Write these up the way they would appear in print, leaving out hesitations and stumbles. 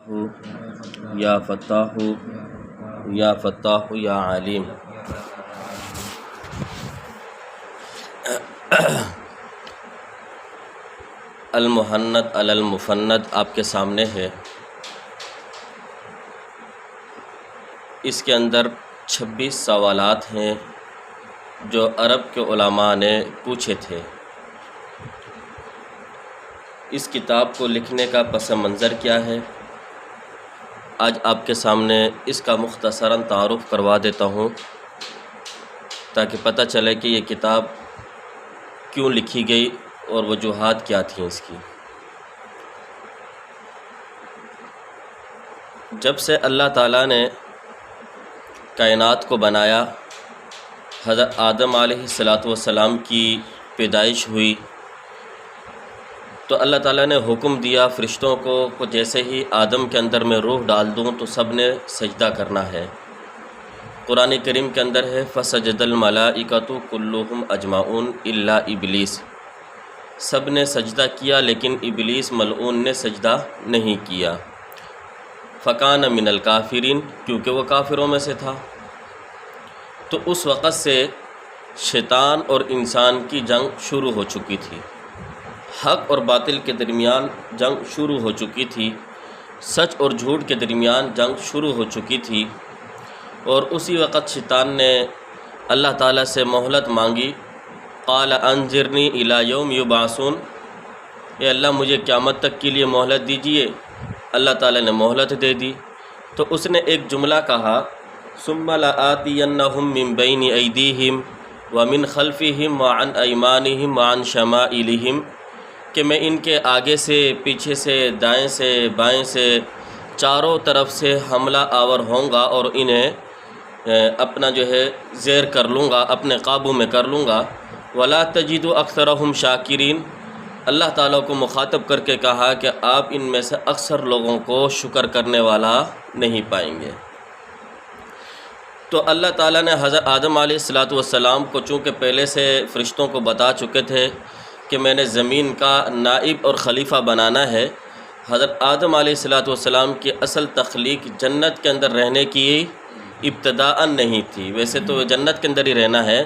یا فتاح یا فتاح یا علیم۔ المحند علی المفند آپ کے سامنے ہے۔ اس کے اندر 26 سوالات ہیں جو عرب کے علماء نے پوچھے تھے۔ اس کتاب کو لکھنے کا پس منظر کیا ہے، آج آپ کے سامنے اس کا مختصراً تعارف کروا دیتا ہوں تاکہ پتہ چلے کہ یہ کتاب کیوں لکھی گئی اور وجوہات کیا تھیں اس کی۔ جب سے اللہ تعالیٰ نے کائنات کو بنایا، حضرت آدم علیہ السلام کی پیدائش ہوئی تو اللہ تعالیٰ نے حکم دیا فرشتوں کو جیسے ہی آدم کے اندر میں روح ڈال دوں تو سب نے سجدہ کرنا ہے۔ قرآن کریم کے اندر ہے فسجد الملائکۃ کلھم اجمعون الا ابلیس، سب نے سجدہ کیا لیکن ابلیس ملعون نے سجدہ نہیں کیا۔ فکان من الکافرین، کیونکہ وہ کافروں میں سے تھا۔ تو اس وقت سے شیطان اور انسان کی جنگ شروع ہو چکی تھی، حق اور باطل کے درمیان جنگ شروع ہو چکی تھی، سچ اور جھوٹ کے درمیان جنگ شروع ہو چکی تھی۔ اور اسی وقت شیطان نے اللہ تعالیٰ سے مہلت مانگی، قال انظرنی الی یوم یبعثون، اے اللہ مجھے قیامت تک کے لیے مہلت دیجیے۔ اللہ تعالیٰ نے مہلت دے دی تو اس نے ایک جملہ کہا، ثم لآتینہم من بین ایدیہم ومن خلفہم وعن ایمانہم وعن شمائلہم، کہ میں ان کے آگے سے، پیچھے سے، دائیں سے، بائیں سے، چاروں طرف سے حملہ آور ہوں گا اور انہیں اپنا جو ہے زیر کر لوں گا، اپنے قابو میں کر لوں گا۔ ولا تجد اکثرہم شاکرین، اللہ تعالیٰ کو مخاطب کر کے کہا کہ آپ ان میں سے اکثر لوگوں کو شکر کرنے والا نہیں پائیں گے۔ تو اللہ تعالیٰ نے حضرت آدم علیہ السلام کو چونکہ پہلے سے فرشتوں کو بتا چکے تھے کہ میں نے زمین کا نائب اور خلیفہ بنانا ہے۔ حضرت آدم علیہ السلام کی اصل تخلیق جنت کے اندر رہنے کی ابتداءً نہیں تھی، ویسے تو جنت کے اندر ہی رہنا ہے،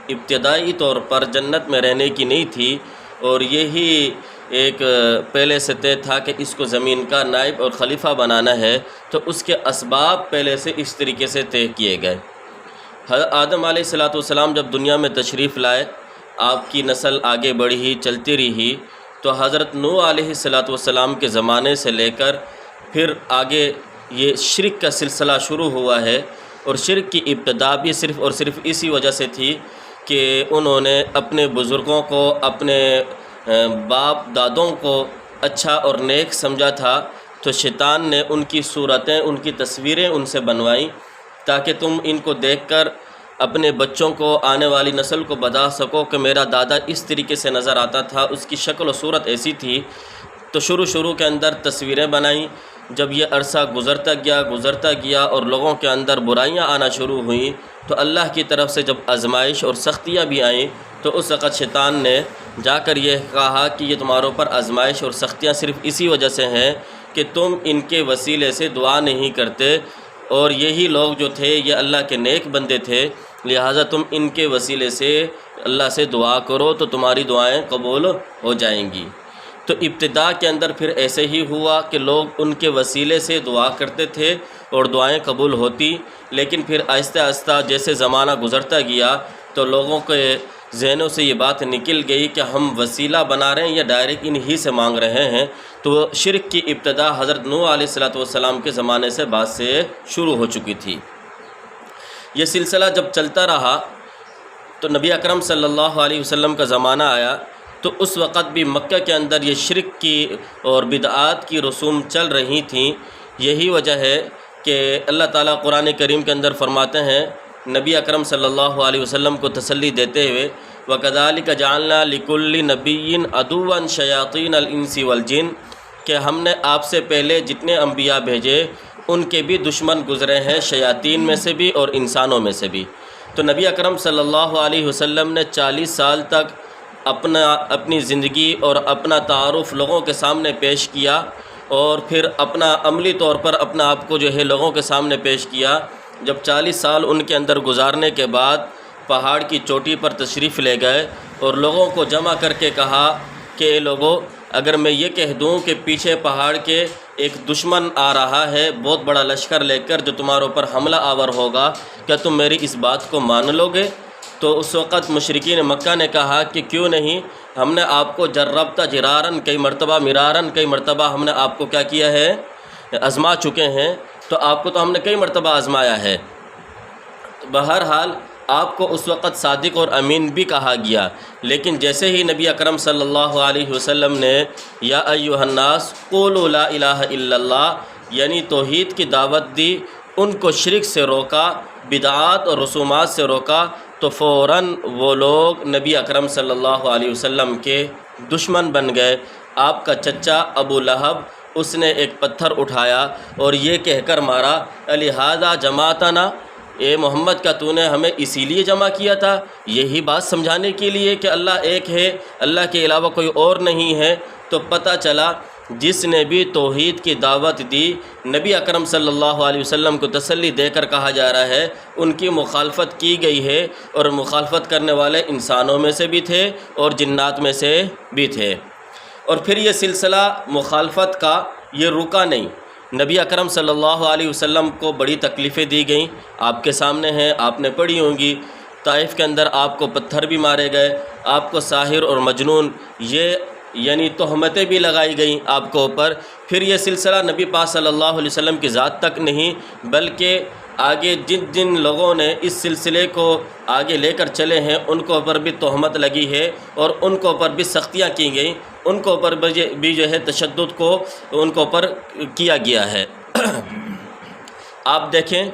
ابتدائی طور پر جنت میں رہنے کی نہیں تھی، اور یہی ایک پہلے سے طے تھا کہ اس کو زمین کا نائب اور خلیفہ بنانا ہے، تو اس کے اسباب پہلے سے اس طریقے سے طے کیے گئے۔ حضرت آدم علیہ السلام جب دنیا میں تشریف لائے، آپ کی نسل آگے بڑھی، چلتی رہی، تو حضرت نوح علیہ السلام کے زمانے سے لے کر پھر آگے یہ شرک کا سلسلہ شروع ہوا ہے، اور شرک کی ابتدا بھی صرف اور صرف اسی وجہ سے تھی کہ انہوں نے اپنے بزرگوں کو، اپنے باپ دادوں کو اچھا اور نیک سمجھا تھا، تو شیطان نے ان کی صورتیں، ان کی تصویریں ان سے بنوائیں تاکہ تم ان کو دیکھ کر اپنے بچوں کو، آنے والی نسل کو بتا سکو کہ میرا دادا اس طریقے سے نظر آتا تھا، اس کی شکل و صورت ایسی تھی۔ تو شروع کے اندر تصویریں بنائیں۔ جب یہ عرصہ گزرتا گیا اور لوگوں کے اندر برائیاں آنا شروع ہوئیں تو اللہ کی طرف سے جب آزمائش اور سختیاں بھی آئیں تو اس وقت شیطان نے جا کر یہ کہا کہ یہ تمہارے اوپر آزمائش اور سختیاں صرف اسی وجہ سے ہیں کہ تم ان کے وسیلے سے دعا نہیں کرتے، اور یہی لوگ جو تھے یہ اللہ کے نیک بندے تھے، لہٰذا تم ان کے وسیلے سے اللہ سے دعا کرو تو تمہاری دعائیں قبول ہو جائیں گی۔ تو ابتدا کے اندر پھر ایسے ہی ہوا کہ لوگ ان کے وسیلے سے دعا کرتے تھے اور دعائیں قبول ہوتی، لیکن پھر آہستہ آہستہ جیسے زمانہ گزرتا گیا تو لوگوں کے ذہنوں سے یہ بات نکل گئی کہ ہم وسیلہ بنا رہے ہیں یا ڈائریکٹ انہی سے مانگ رہے ہیں۔ تو شرک کی ابتدا حضرت نوح علیہ السلام کے زمانے سے بعد سے شروع ہو چکی تھی۔ یہ سلسلہ جب چلتا رہا تو نبی اکرم صلی اللہ علیہ وسلم کا زمانہ آیا، تو اس وقت بھی مکہ کے اندر یہ شرک کی اور بدعات کی رسوم چل رہی تھیں۔ یہی وجہ ہے کہ اللہ تعالیٰ قرآن کریم کے اندر فرماتے ہیں نبی اکرم صلی اللہ علیہ وسلم کو تسلی دیتے ہوئے، وَكَذَلِكَ جَعَلْنَا لِكُلِّ نَبِيٍّ عَدُوًّا شَيَاطِينَ الْإِنسِ وَالْجِنِّ، کہ ہم نے آپ سے پہلے جتنے انبیاء بھیجے ان کے بھی دشمن گزرے ہیں، شیاطین میں سے بھی اور انسانوں میں سے بھی۔ تو نبی اکرم صلی اللہ علیہ وسلم نے 40 سال تک اپنی زندگی اور اپنا تعارف لوگوں کے سامنے پیش کیا، اور پھر اپنا عملی طور پر اپنا آپ کو جو ہے لوگوں کے سامنے پیش کیا۔ جب 40 سال ان کے اندر گزارنے کے بعد پہاڑ کی چوٹی پر تشریف لے گئے اور لوگوں کو جمع کر کے کہا کہ اے لوگوں، اگر میں یہ کہہ دوں کہ پیچھے پہاڑ کے ایک دشمن آ رہا ہے بہت بڑا لشکر لے کر جو تمہارے اوپر حملہ آور ہوگا، کیا تم میری اس بات کو مان لو گے؟ تو اس وقت مشرکین مکہ نے کہا کہ کیوں نہیں، ہم نے آپ کو جربتا جرارن، کئی مرتبہ مرارن، کئی مرتبہ ہم نے آپ کو کیا کیا ہے، آزما چکے ہیں، تو آپ کو تو ہم نے کئی مرتبہ آزمایا ہے۔ بہرحال آپ کو اس وقت صادق اور امین بھی کہا گیا، لیکن جیسے ہی نبی اکرم صلی اللہ علیہ وسلم نے یا ایھا الناس قولوا لا الہ الا اللہ یعنی توحید کی دعوت دی، ان کو شرک سے روکا، بدعات اور رسومات سے روکا، تو فوراً وہ لوگ نبی اکرم صلی اللہ علیہ وسلم کے دشمن بن گئے۔ آپ کا چچا ابو لہب، اس نے ایک پتھر اٹھایا اور یہ کہہ کر مارا، الہذا جماعتنا، اے محمد کا تو نے ہمیں اسی لیے جمع کیا تھا، یہی بات سمجھانے کے لیے کہ اللہ ایک ہے، اللہ کے علاوہ کوئی اور نہیں ہے؟ تو پتہ چلا جس نے بھی توحید کی دعوت دی، نبی اکرم صلی اللہ علیہ وسلم کو تسلی دے کر کہا جا رہا ہے ان کی مخالفت کی گئی ہے، اور مخالفت کرنے والے انسانوں میں سے بھی تھے اور جنات میں سے بھی تھے۔ اور پھر یہ سلسلہ مخالفت کا یہ رکا نہیں، نبی اکرم صلی اللہ علیہ وسلم کو بڑی تکلیفیں دی گئیں، آپ کے سامنے ہیں، آپ نے پڑھی ہوں گی۔ طائف کے اندر آپ کو پتھر بھی مارے گئے، آپ کو ساحر اور مجنون یہ یعنی تہمتیں بھی لگائی گئیں آپ کو اوپر۔ پھر یہ سلسلہ نبی پاک صلی اللہ علیہ وسلم کی ذات تک نہیں، بلکہ آگے جن جن لوگوں نے اس سلسلے کو آگے لے کر چلے ہیں ان کو اوپر بھی تہمت لگی ہے، اور ان کو اوپر بھی سختیاں کی گئیں، ان کو اوپر بھی جو ہے تشدد کو ان کو اوپر کیا گیا ہے۔ آپ دیکھیں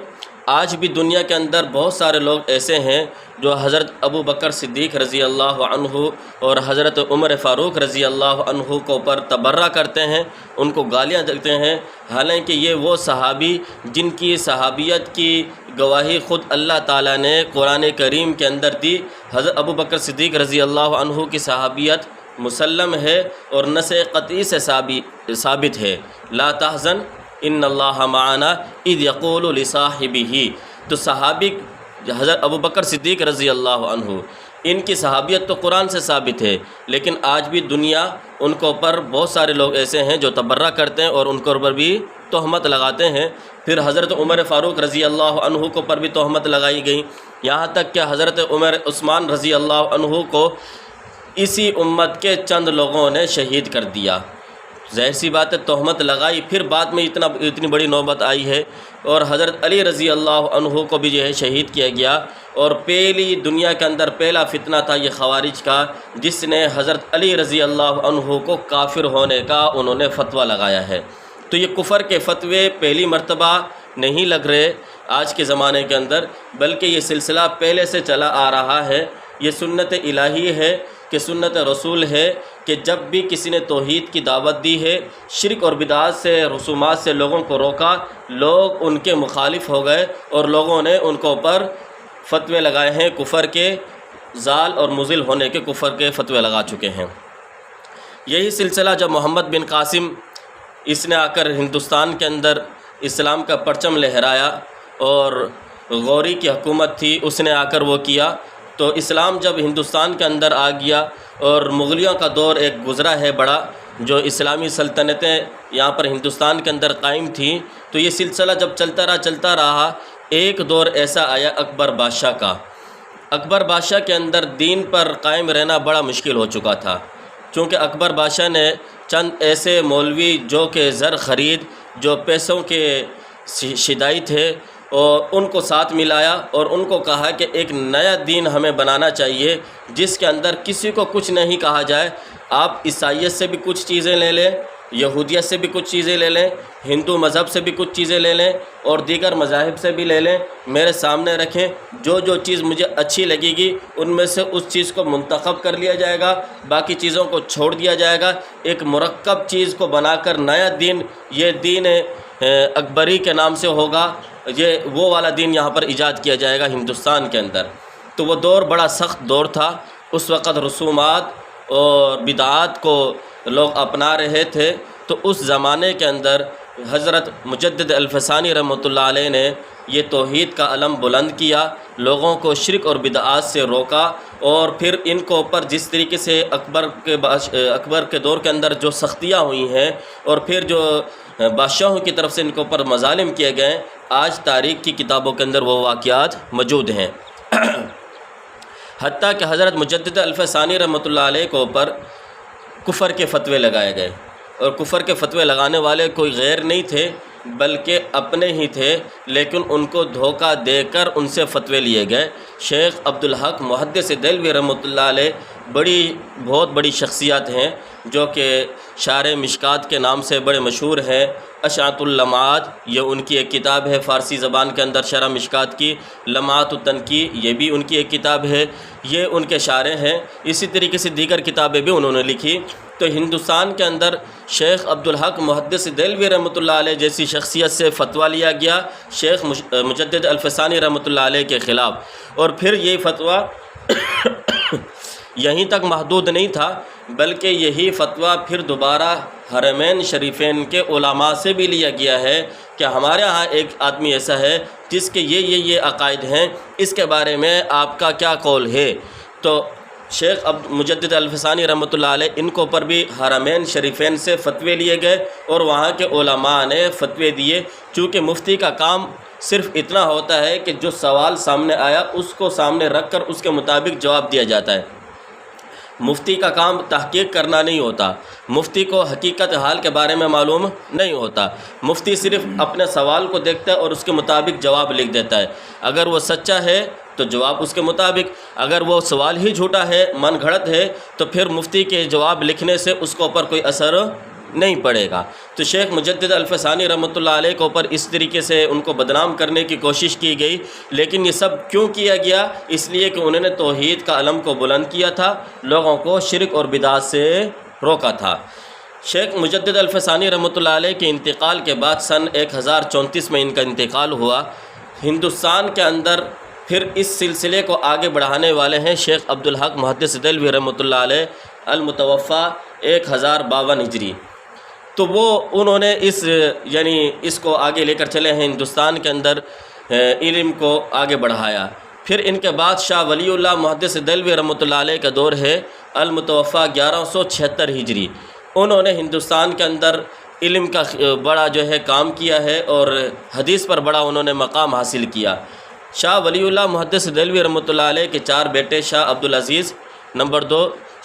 آج بھی دنیا کے اندر بہت سارے لوگ ایسے ہیں جو حضرت ابو بکر صدیق رضی اللہ عنہ اور حضرت عمر فاروق رضی اللہ عنہ کو پر تبرہ کرتے ہیں، ان کو گالیاں دیتے ہیں، حالانکہ یہ وہ صحابی جن کی صحابیت کی گواہی خود اللہ تعالیٰ نے قرآن کریم کے اندر دی۔ حضرت ابو بکر صدیق رضی اللہ عنہ کی صحابیت مسلم ہے اور نص قطعی سے ثابت ہے، لا تحزن ان اللہ معنا اذ یقول لصاحبہ۔ تو صحابی حضرت ابو بکر صدیق رضی اللہ عنہ، ان کی صحابیت تو قرآن سے ثابت ہے، لیکن آج بھی دنیا ان کو پر بہت سارے لوگ ایسے ہیں جو تبرہ کرتے ہیں اور ان کو پر بھی تہمت لگاتے ہیں۔ پھر حضرت عمر فاروق رضی اللہ عنہ کو پر بھی تہمت لگائی گئی، یہاں تک کہ حضرت عثمان رضی اللہ عنہ کو اسی امت کے چند لوگوں نے شہید کر دیا۔ ظاہر سی بات ہے تہمت لگائی، پھر بعد میں اتنی بڑی نوبت آئی ہے، اور حضرت علی رضی اللہ عنہ کو بھی جو ہے شہید کیا گیا۔ اور پہلی دنیا کے اندر پہلا فتنہ تھا یہ خوارج کا، جس نے حضرت علی رضی اللہ عنہ کو کافر ہونے کا انہوں نے فتویٰ لگایا ہے۔ تو یہ کفر کے فتوے پہلی مرتبہ نہیں لگ رہے آج کے زمانے کے اندر، بلکہ یہ سلسلہ پہلے سے چلا آ رہا ہے۔ یہ سنت الہی ہے کہ سنت رسول ہے کہ جب بھی کسی نے توحید کی دعوت دی ہے، شرک اور بدعات سے رسومات سے لوگوں کو روکا، لوگ ان کے مخالف ہو گئے اور لوگوں نے ان کو اوپر فتوے لگائے ہیں کفر کے، زال اور مضل ہونے کے کفر کے فتوے لگا چکے ہیں۔ یہی سلسلہ جب محمد بن قاسم اس نے آ کر ہندوستان کے اندر اسلام کا پرچم لہرایا، اور غوری کی حکومت تھی اس نے آ کر وہ کیا، تو اسلام جب ہندوستان کے اندر آ گیا اور مغلیوں کا دور ایک گزرا ہے بڑا، جو اسلامی سلطنتیں یہاں پر ہندوستان کے اندر قائم تھیں، تو یہ سلسلہ جب چلتا رہا، ایک دور ایسا آیا اکبر بادشاہ کا۔ اکبر بادشاہ کے اندر دین پر قائم رہنا بڑا مشکل ہو چکا تھا، چونکہ اکبر بادشاہ نے چند ایسے مولوی جو کہ زر خرید، جو پیسوں کے شدائی تھے، اور ان کو ساتھ ملایا اور ان کو کہا کہ ایک نیا دین ہمیں بنانا چاہیے جس کے اندر کسی کو کچھ نہیں کہا جائے، آپ عیسائیت سے بھی کچھ چیزیں لے لیں، یہودیت سے بھی کچھ چیزیں لے لیں، ہندو مذہب سے بھی کچھ چیزیں لے لیں، اور دیگر مذاہب سے بھی لے لیں، میرے سامنے رکھیں، جو چیز مجھے اچھی لگے گی ان میں سے اس چیز کو منتخب کر لیا جائے گا، باقی چیزوں کو چھوڑ دیا جائے گا، ایک مرکب چیز کو بنا کر نیا دین، یہ دین اکبری کے نام سے ہوگا، یہ وہ والا دین یہاں پر ایجاد کیا جائے گا ہندوستان کے اندر۔ تو وہ دور بڑا سخت دور تھا، اس وقت رسومات اور بدعات کو لوگ اپنا رہے تھے، تو اس زمانے کے اندر حضرت مجدد الفسانی رحمۃ اللہ علیہ نے یہ توحید کا علم بلند کیا، لوگوں کو شرک اور بدعات سے روکا، اور پھر ان کو اوپر جس طریقے سے اکبر کے دور کے اندر جو سختیاں ہوئی ہیں اور پھر جو بادشاہوں کی طرف سے ان کے اوپر مظالم کیے گئے، آج تاریخ کی کتابوں کے اندر وہ واقعات موجود ہیں۔ حتیٰ کہ حضرت مجدد الفسانی رحمۃ اللہ علیہ کے اوپر کفر کے فتوے لگائے گئے، اور کفر کے فتوے لگانے والے کوئی غیر نہیں تھے بلکہ اپنے ہی تھے، لیکن ان کو دھوکہ دے کر ان سے فتوے لیے گئے۔ شیخ عبدالحق محدث دہلوی رحمۃ اللہ علیہ بہت بڑی شخصیات ہیں جو کہ شارح مشکات کے نام سے بڑے مشہور ہیں۔ اشعۃ اللمعات یہ ان کی ایک کتاب ہے فارسی زبان کے اندر شرح مشکات کی، لمعات التنقی یہ بھی ان کی ایک کتاب ہے، یہ ان کے شارح ہیں۔ اسی طریقے سے دیگر کتابیں بھی انہوں نے لکھی۔ تو ہندوستان کے اندر شیخ عبدالحق محدث دہلوی رحمۃ اللہ علیہ جیسی شخصیت سے فتویٰ لیا گیا شیخ مجدد الفسانی رحمۃ اللہ علیہ کے خلاف، اور پھر یہ فتویٰ یہیں تک محدود نہیں تھا بلکہ یہی فتویٰ پھر دوبارہ حرمین شریفین کے علماء سے بھی لیا گیا ہے کہ ہمارے ہاں ایک آدمی ایسا ہے جس کے یہ عقائد ہیں، اس کے بارے میں آپ کا کیا قول ہے؟ تو شیخ مجدد الفسانی رحمۃ اللہ علیہ ان کو پر بھی حرمین شریفین سے فتوے لیے گئے اور وہاں کے علماء نے فتوے دیے۔ چونکہ مفتی کا کام صرف اتنا ہوتا ہے کہ جو سوال سامنے آیا اس کو سامنے رکھ کر اس کے مطابق جواب دیا جاتا ہے، مفتی کا کام تحقیق کرنا نہیں ہوتا، مفتی کو حقیقت حال کے بارے میں معلوم نہیں ہوتا، مفتی صرف اپنے سوال کو دیکھتا ہے اور اس کے مطابق جواب لکھ دیتا ہے۔ اگر وہ سچا ہے تو جواب اس کے مطابق، اگر وہ سوال ہی جھوٹا ہے، من گھڑت ہے، تو پھر مفتی کے جواب لکھنے سے اس کے اوپر کوئی اثر نہیں پڑے گا۔ تو شیخ مجدد الفسانی رحمۃ اللہ علیہ کے اوپر اس طریقے سے ان کو بدنام کرنے کی کوشش کی گئی، لیکن یہ سب کیوں کیا گیا؟ اس لیے کہ انہوں نے توحید کا علم کو بلند کیا تھا، لوگوں کو شرک اور بدعات سے روکا تھا۔ شیخ مجدد الفسانی رحمۃ اللہ علیہ کے انتقال کے بعد سن 1034 میں ان کا انتقال ہوا۔ ہندوستان کے اندر پھر اس سلسلے کو آگے بڑھانے والے ہیں شیخ عبدالحق محدث دہلوی رحمۃ اللہ علیہ المتوفی 1052 ہجری۔ تو وہ انہوں نے اس کو آگے لے کر چلے ہیں، ہندوستان کے اندر علم کو آگے بڑھایا۔ پھر ان کے بعد شاہ ولی اللہ محدث دہلوی رحمۃ اللہ علیہ کا دور ہے المتوفی 1176 ہجری۔ انہوں نے ہندوستان کے اندر علم کا بڑا کام کیا ہے اور حدیث پر بڑا انہوں نے مقام حاصل کیا۔ شاہ ولی اللہ محدث دہلوی رحمۃ اللہ علیہ کے 4 بیٹے شاہ عبدالعزیز، نمبر 2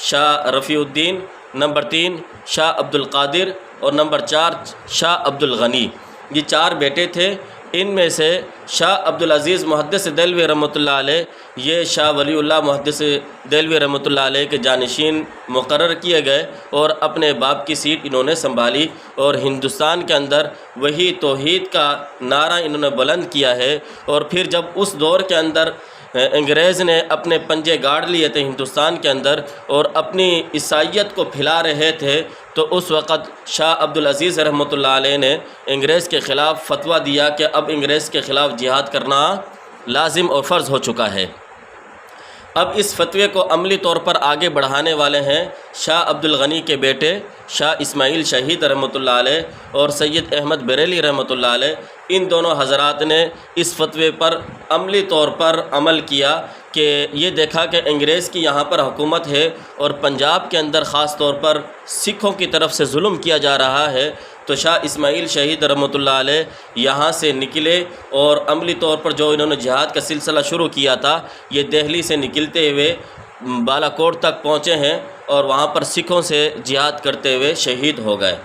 شاہ رفیع الدین، نمبر 3 شاہ عبدالقادر اور نمبر 4 شاہ عبدالغنی، یہ 4 بیٹے تھے۔ ان میں سے شاہ عبدالعزیز محدث دہلوی رحمۃ اللہ علیہ یہ شاہ ولی اللہ محدث دہلوی رحمۃ اللہ علیہ کے جانشین مقرر کیے گئے اور اپنے باپ کی سیٹ انہوں نے سنبھالی، اور ہندوستان کے اندر وہی توحید کا نعرہ انہوں نے بلند کیا ہے۔ اور پھر جب اس دور کے اندر انگریز نے اپنے پنجے گاڑ لیے تھے ہندوستان کے اندر اور اپنی عیسائیت کو پھیلا رہے تھے، تو اس وقت شاہ عبدالعزیز رحمۃ اللہ علیہ نے انگریز کے خلاف فتویٰ دیا کہ اب انگریز کے خلاف جہاد کرنا لازم اور فرض ہو چکا ہے۔ اب اس فتوے کو عملی طور پر آگے بڑھانے والے ہیں شاہ عبدالغنی کے بیٹے شاہ اسماعیل شہید رحمۃ اللہ علیہ اور سید احمد بریلی رحمۃ اللہ علیہ۔ ان دونوں حضرات نے اس فتوے پر عملی طور پر عمل کیا کہ یہ دیکھا کہ انگریز کی یہاں پر حکومت ہے اور پنجاب کے اندر خاص طور پر سکھوں کی طرف سے ظلم کیا جا رہا ہے، تو شاہ اسماعیل شہید رحمۃ اللہ علیہ یہاں سے نکلے اور عملی طور پر جو انہوں نے جہاد کا سلسلہ شروع کیا تھا، یہ دہلی سے نکلتے ہوئے بالا کوٹ تک پہنچے ہیں اور وہاں پر سکھوں سے جہاد کرتے ہوئے شہید ہو گئے۔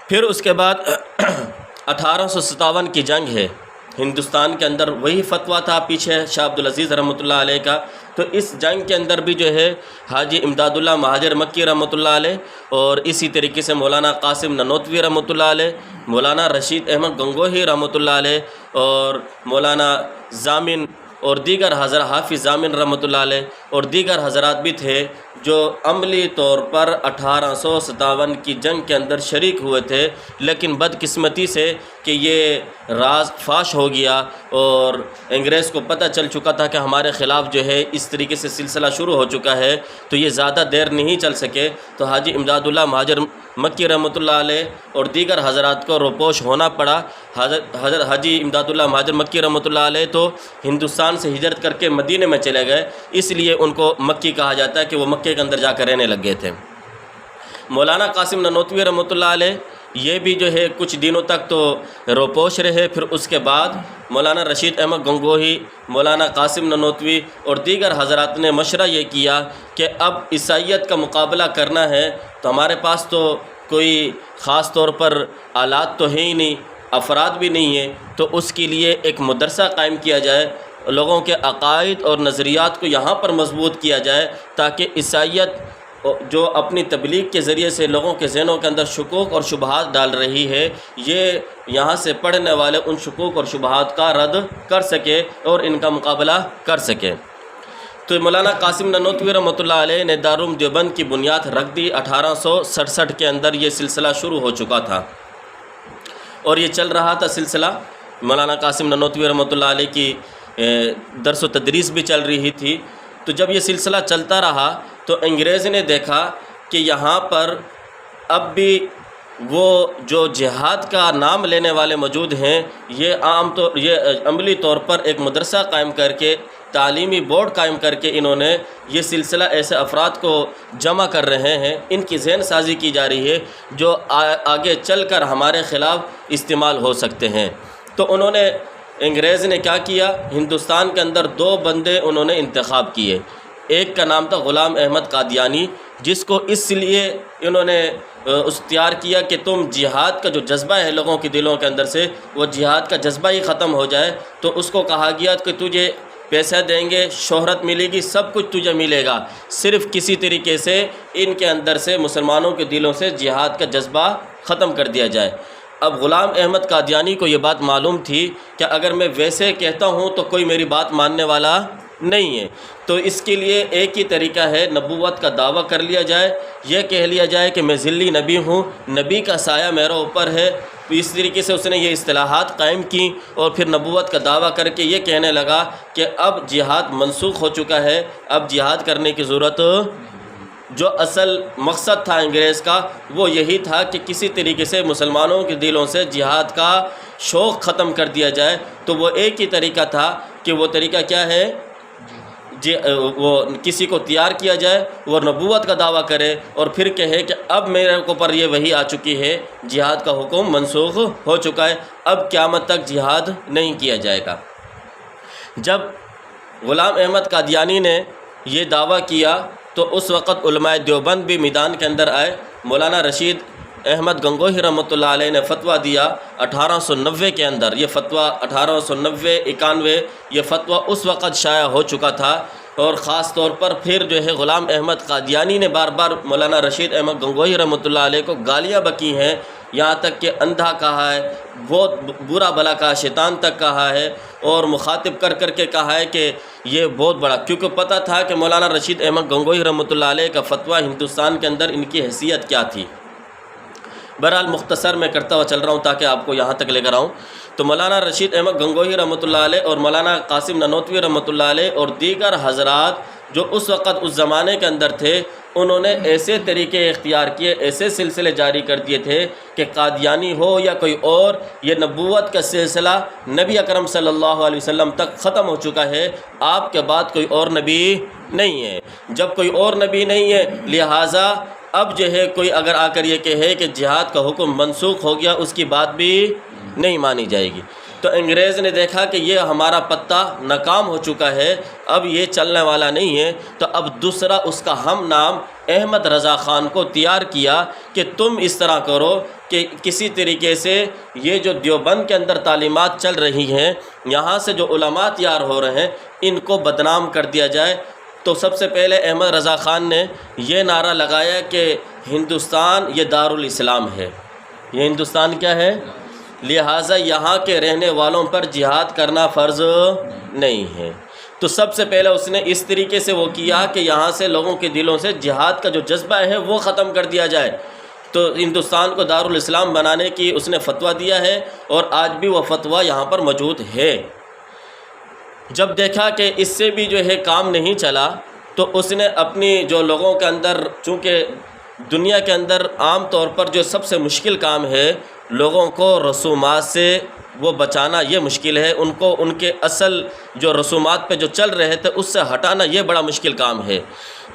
پھر اس کے بعد 1857 کی جنگ ہے، ہندوستان کے اندر وہی فتویٰ تھا پیچھے شاہ عبدالعزیز رحمۃ اللہ علیہ کا، تو اس جنگ کے اندر بھی حاجی امداد اللہ مہاجر مکی رحمۃ اللہ علیہ اور اسی طریقے سے مولانا قاسم ننوتوی رحمۃ اللہ علیہ، مولانا رشید احمد گنگوہی رحمۃ اللہ علیہ اور مولانا ضامن اور دیگر حضرات حافظ ضامن رحمۃ اللہ علیہ اور دیگر حضرات بھی تھے جو عملی طور پر 1857 کی جنگ کے اندر شریک ہوئے تھے، لیکن بدقسمتی سے کہ یہ راز فاش ہو گیا اور انگریز کو پتہ چل چکا تھا کہ ہمارے خلاف جو ہے اس طریقے سے سلسلہ شروع ہو چکا ہے، تو یہ زیادہ دیر نہیں چل سکے، تو حاجی امداد اللہ مہاجر مکی رحمۃ اللہ علیہ اور دیگر حضرات کو روپوش ہونا پڑا۔ حضرت حاجی امداد اللہ مہاجر مکی رحمۃ اللہ علیہ تو ہندوستان سے ہجرت کر کے مدینے میں چلے گئے، اس لیے ان کو مکی کہا جاتا ہے کہ وہ مکے کے اندر جا کر رہنے لگ گئے تھے۔ مولانا قاسم نانوتوی رحمۃ اللہ علیہ یہ بھی جو ہے کچھ دنوں تک تو روپوش رہے، پھر اس کے بعد مولانا رشید احمد گنگوہی، مولانا قاسم نانوتوی اور دیگر حضرات نے مشورہ یہ کیا کہ اب عیسائیت کا مقابلہ کرنا ہے تو ہمارے پاس تو کوئی خاص طور پر آلات تو ہے ہی نہیں، افراد بھی نہیں ہیں، تو اس کے لیے ایک مدرسہ قائم کیا جائے، لوگوں کے عقائد اور نظریات کو یہاں پر مضبوط کیا جائے تاکہ عیسائیت جو اپنی تبلیغ کے ذریعے سے لوگوں کے ذہنوں کے اندر شکوک اور شبہات ڈال رہی ہے، یہ یہاں سے پڑھنے والے ان شکوک اور شبہات کا رد کر سکے اور ان کا مقابلہ کر سکے۔ تو مولانا قاسم نانوتوی رحمۃ اللہ علیہ نے دارالعلوم دیوبند کی بنیاد رکھ دی۔ 1867 کے اندر یہ سلسلہ شروع ہو چکا تھا اور یہ چل رہا تھا سلسلہ۔ مولانا قاسم نانوتوی رحمۃ اللہ علیہ کی درس و تدریس بھی چل رہی تھی، تو جب یہ سلسلہ چلتا رہا تو انگریز نے دیکھا کہ یہاں پر اب بھی وہ جو جہاد کا نام لینے والے موجود ہیں، یہ عملی طور پر ایک مدرسہ قائم کر کے، تعلیمی بورڈ قائم کر کے انہوں نے یہ سلسلہ ایسے افراد کو جمع کر رہے ہیں، ان کی ذہن سازی کی جا رہی ہے جو آگے چل کر ہمارے خلاف استعمال ہو سکتے ہیں۔ تو انہوں نے انگریز نے کیا کیا، ہندوستان کے اندر 2 بندے انہوں نے انتخاب کیے۔ ایک کا نام تھا غلام احمد قادیانی، جس کو اس لیے انہوں نے اختیار کیا کہ تم جہاد کا جو جذبہ ہے لوگوں کے دلوں کے اندر سے، وہ جہاد کا جذبہ ہی ختم ہو جائے، تو اس کو کہا گیا کہ تجھے پیسہ دیں گے، شہرت ملے گی، سب کچھ تجھے ملے گا، صرف کسی طریقے سے ان کے اندر سے مسلمانوں کے دلوں سے جہاد کا جذبہ ختم کر دیا جائے۔ اب غلام احمد قادیانی کو یہ بات معلوم تھی کہ اگر میں ویسے کہتا ہوں تو کوئی میری بات ماننے والا نہیں ہے، تو اس کے لیے ایک ہی طریقہ ہے، نبوت کا دعویٰ کر لیا جائے، یہ کہہ لیا جائے کہ میں ذلی نبی ہوں، نبی کا سایہ میرے اوپر ہے۔ اس طریقے سے اس نے یہ اصطلاحات قائم کی اور پھر نبوت کا دعویٰ کر کے یہ کہنے لگا کہ اب جہاد منسوخ ہو چکا ہے، اب جہاد کرنے کی ضرورت۔ جو اصل مقصد تھا انگریز کا وہ یہی تھا کہ کسی طریقے سے مسلمانوں کے دلوں سے جہاد کا شوق ختم کر دیا جائے، تو وہ ایک ہی طریقہ تھا کہ وہ طریقہ کیا ہے، وہ کسی کو تیار کیا جائے، وہ نبوت کا دعویٰ کرے اور پھر کہے کہ اب میرے اوپر یہ وحی آ چکی ہے، جہاد کا حکم منسوخ ہو چکا ہے، اب قیامت تک جہاد نہیں کیا جائے گا۔ جب غلام احمد قادیانی نے یہ دعویٰ کیا تو اس وقت علماء دیوبند بھی میدان کے اندر آئے۔ مولانا رشید احمد گنگوہی رحمۃ اللہ علیہ نے فتویٰ دیا 1890 کے اندر، یہ فتویٰ 1890-91 یہ فتویٰ اس وقت شائع ہو چکا تھا، اور خاص طور پر پھر جو ہے غلام احمد قادیانی نے بار بار مولانا رشید احمد گنگوہی رحمۃ اللہ علیہ کو گالیاں بکی ہیں، یہاں تک کہ اندھا کہا ہے، بہت برا بلا کہا، شیطان تک کہا ہے، اور مخاطب کر کر کے کہا ہے کہ یہ بہت بڑا، کیونکہ پتہ تھا کہ مولانا رشید احمد گنگوہی رحمۃ اللہ علیہ کا فتویٰ ہندوستان کے اندر ان کی حیثیت کیا تھی۔ بہرحال مختصر میں کرتا ہوا چل رہا ہوں تاکہ آپ کو یہاں تک لے کر آؤں۔ تو مولانا رشید احمد گنگوہی رحمۃ اللہ علیہ اور مولانا قاسم نانوتوی رحمۃ اللہ علیہ اور دیگر حضرات جو اس وقت اس زمانے کے اندر تھے، انہوں نے ایسے طریقے اختیار کیے، ایسے سلسلے جاری کر دیے تھے کہ قادیانی ہو یا کوئی اور، یہ نبوت کا سلسلہ نبی اکرم صلی اللہ علیہ وسلم تک ختم ہو چکا ہے، آپ کے بعد کوئی اور نبی نہیں ہے۔ جب کوئی اور نبی نہیں ہے، لہٰذا اب جو ہے کوئی اگر آ کر یہ کہے کہ جہاد کا حکم منسوخ ہو گیا، اس کی بات بھی نہیں مانی جائے گی۔ تو انگریز نے دیکھا کہ یہ ہمارا پتہ ناکام ہو چکا ہے، اب یہ چلنے والا نہیں ہے، تو اب دوسرا اس کا ہم نام احمد رضا خان کو تیار کیا کہ تم اس طرح کرو کہ کسی طریقے سے یہ جو دیوبند کے اندر تعلیمات چل رہی ہیں، یہاں سے جو علماء تیار ہو رہے ہیں، ان کو بدنام کر دیا جائے۔ تو سب سے پہلے احمد رضا خان نے یہ نعرہ لگایا کہ ہندوستان یہ دارالاسلام ہے، یہ ہندوستان کیا ہے، لہٰذا یہاں کے رہنے والوں پر جہاد کرنا فرض نہیں ہے۔ تو سب سے پہلے اس نے اس طریقے سے وہ کیا کہ یہاں سے لوگوں کے دلوں سے جہاد کا جو جذبہ ہے وہ ختم کر دیا جائے۔ تو ہندوستان کو دارالاسلام بنانے کی اس نے فتویٰ دیا ہے، اور آج بھی وہ فتویٰ یہاں پر موجود ہے۔ جب دیکھا کہ اس سے بھی جو ہے کام نہیں چلا، تو اس نے اپنی جو لوگوں کے اندر، چونکہ دنیا کے اندر عام طور پر جو سب سے مشکل کام ہے لوگوں کو رسومات سے وہ بچانا، یہ مشکل ہے۔ ان کو ان کے اصل جو رسومات پہ جو چل رہے تھے اس سے ہٹانا یہ بڑا مشکل کام ہے۔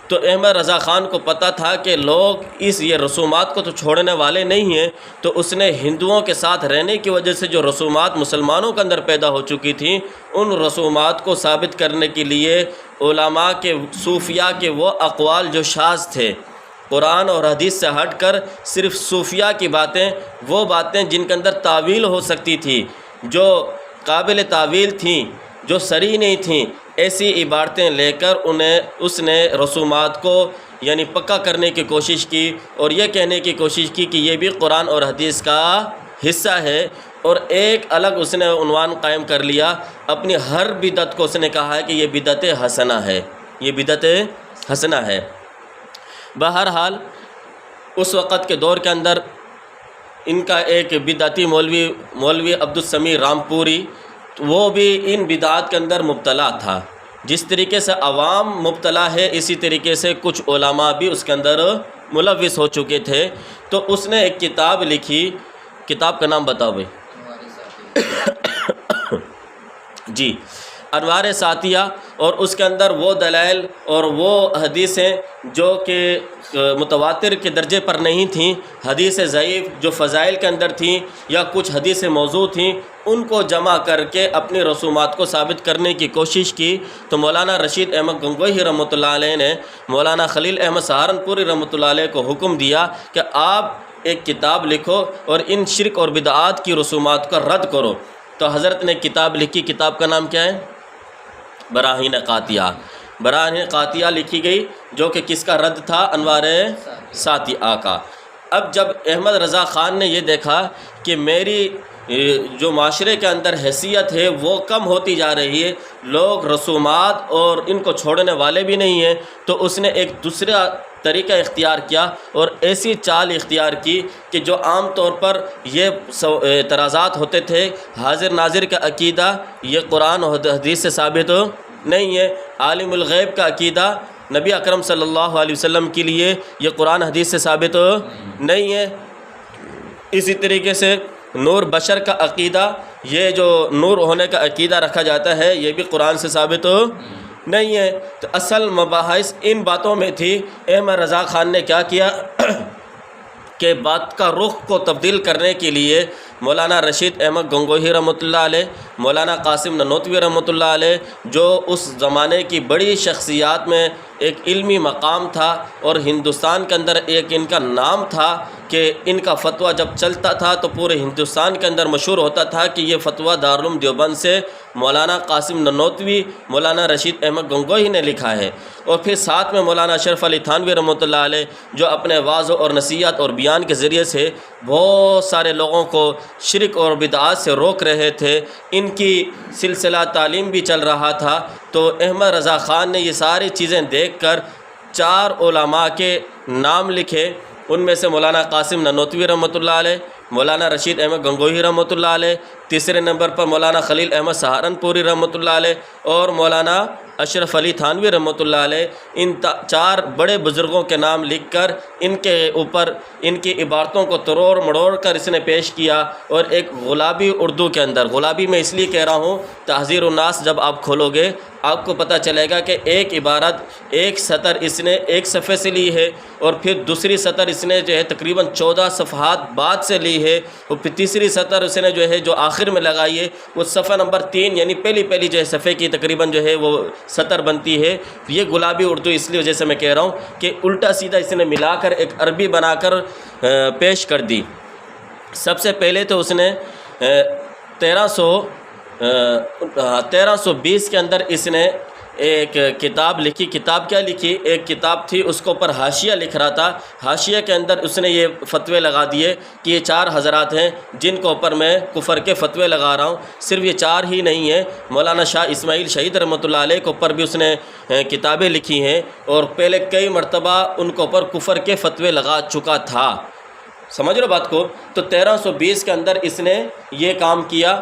تو احمد رضا خان کو پتہ تھا کہ لوگ یہ رسومات کو تو چھوڑنے والے نہیں ہیں، تو اس نے ہندوؤں کے ساتھ رہنے کی وجہ سے جو رسومات مسلمانوں کے اندر پیدا ہو چکی تھیں، ان رسومات کو ثابت کرنے کے لیے علماء کے، صوفیاء کے وہ اقوال جو شاذ تھے، قرآن اور حدیث سے ہٹ کر صرف صوفیاء کی باتیں، وہ باتیں جن کے اندر تعویل ہو سکتی تھی، جو قابل تعویل تھیں، جو صریح نہیں تھیں، ایسی عبارتیں لے کر اس نے رسومات کو یعنی پکا کرنے کی کوشش کی، اور یہ کہنے کی کوشش کی کہ یہ بھی قرآن اور حدیث کا حصہ ہے۔ اور ایک الگ اس نے عنوان قائم کر لیا، اپنی ہر بدعت کو اس نے کہا ہے کہ یہ بدعت حسنہ ہے، یہ بدعت حسنہ ہے۔ بہرحال اس وقت کے دور کے اندر ان کا ایک بدعتی مولوی عبدالسمیع رامپوری، وہ بھی ان بدعات کے اندر مبتلا تھا۔ جس طریقے سے عوام مبتلا ہے، اسی طریقے سے کچھ علماء بھی اس کے اندر ملوث ہو چکے تھے۔ تو اس نے ایک کتاب لکھی، کتاب کا نام بتاؤ بھائی۔ جی، انوار ساتیہ، اور اس کے اندر وہ دلائل اور وہ حدیثیں جو کہ متواتر کے درجے پر نہیں تھیں، حدیث ضعیف جو فضائل کے اندر تھیں، یا کچھ حدیث موضوع تھیں، ان کو جمع کر کے اپنی رسومات کو ثابت کرنے کی کوشش کی۔ تو مولانا رشید احمد گنگوہی رحمۃ اللہ علیہ نے مولانا خلیل احمد سہارنپوری رحمۃ اللہ علیہ کو حکم دیا کہ آپ ایک کتاب لکھو اور ان شرک اور بدعات کی رسومات کا رد کرو۔ تو حضرت نے کتاب لکھی، کتاب کا نام کیا ہے؟ براہین قاطعہ۔ براہین قاطعہ لکھی گئی، جو کہ کس کا رد تھا؟ انوار ساتیہ کا۔ اب جب احمد رضا خان نے یہ دیکھا کہ میری جو معاشرے کے اندر حیثیت ہے وہ کم ہوتی جا رہی ہے، لوگ رسومات اور ان کو چھوڑنے والے بھی نہیں ہیں، تو اس نے ایک دوسرا طریقہ اختیار کیا، اور ایسی چال اختیار کی کہ جو عام طور پر یہ اعتراضات ہوتے تھے، حاضر ناظر کا عقیدہ یہ قرآن اور حدیث سے ثابت نہیں ہے، عالم الغیب کا عقیدہ نبی اکرم صلی اللہ علیہ وسلم کے لیے یہ قرآن حدیث سے ثابت نہیں ہے، اسی طریقے سے نور بشر کا عقیدہ، یہ جو نور ہونے کا عقیدہ رکھا جاتا ہے، یہ بھی قرآن سے ثابت نہیں ہے۔ تو اصل مباحث ان باتوں میں تھی۔ احمد رضا خان نے کیا کیا کہ بات کا رخ کو تبدیل کرنے کے لیے مولانا رشید احمد گنگوہی رحمۃ اللہ علیہ، مولانا قاسم ننوتوی رحمۃ اللہ علیہ، جو اس زمانے کی بڑی شخصیات میں ایک علمی مقام تھا، اور ہندوستان کے اندر ایک ان کا نام تھا کہ ان کا فتویٰ جب چلتا تھا تو پورے ہندوستان کے اندر مشہور ہوتا تھا کہ یہ فتویٰ دارالعلوم دیوبند سے مولانا قاسم ننوتوی، مولانا رشید احمد گنگوہی نے لکھا ہے۔ اور پھر ساتھ میں مولانا اشرف علی تھانوی رحمۃ اللہ علیہ، جو اپنے واعظ اور نصیحت اور بیان کے ذریعے سے بہت سارے لوگوں کو شرک اور بدعات سے روک رہے تھے، ان کی سلسلہ تعلیم بھی چل رہا تھا۔ تو احمد رضا خان نے یہ ساری چیزیں دیکھ کر 4 علماء کے نام لکھے، ان میں سے مولانا قاسم ننوتوی رحمۃ اللہ علیہ، مولانا رشید احمد گنگوہی رحمۃ اللہ علیہ، تیسرے نمبر پر مولانا خلیل احمد سہارنپوری رحمۃ اللہ علیہ، اور مولانا اشرف علی تھانوی رحمۃ اللہ علیہ۔ ان 4 بڑے بزرگوں کے نام لکھ کر ان کے اوپر ان کی عبارتوں کو تروڑ مڑوڑ کر اس نے پیش کیا، اور ایک غلابی اردو کے اندر، غلابی میں اس لیے کہہ رہا ہوں، تحذیر الناس جب آپ کھولو گے آپ کو پتہ چلے گا کہ ایک عبارت، ایک سطر اس نے ایک صفحے سے لی ہے، اور پھر دوسری سطر اس نے جو ہے تقریباً 14 صفحات بعد سے لی ہے، اور پھر تیسری سطر اس نے جو ہے جو آخر میں لگائی ہے وہ صفحہ نمبر 3، یعنی پہلی جو ہے صفحے کی تقریباً جو ہے وہ سطر بنتی ہے۔ یہ گلابی اردو اس لیے وجہ سے میں کہہ رہا ہوں کہ الٹا سیدھا اس نے ملا کر ایک عربی بنا کر پیش کر دی۔ سب سے پہلے تو اس نے 1320 کے اندر اس نے ایک کتاب لکھی. کتاب کیا لکھی؟ ایک کتاب تھی، اس کے اوپر حاشیہ لکھ رہا تھا. حاشیہ کے اندر اس نے یہ فتوے لگا دیے کہ یہ 4 حضرات ہیں جن کے اوپر میں کفر کے فتوے لگا رہا ہوں. صرف یہ 4 ہی نہیں ہیں، مولانا شاہ اسماعیل شہید رحمۃ اللہ علیہ کے اوپر بھی اس نے کتابیں لکھی ہیں، اور پہلے کئی مرتبہ ان کے اوپر کفر کے فتوے لگا چکا تھا. سمجھ رہے بات کو؟ تو 1320 کے اندر اس نے یہ کام کیا.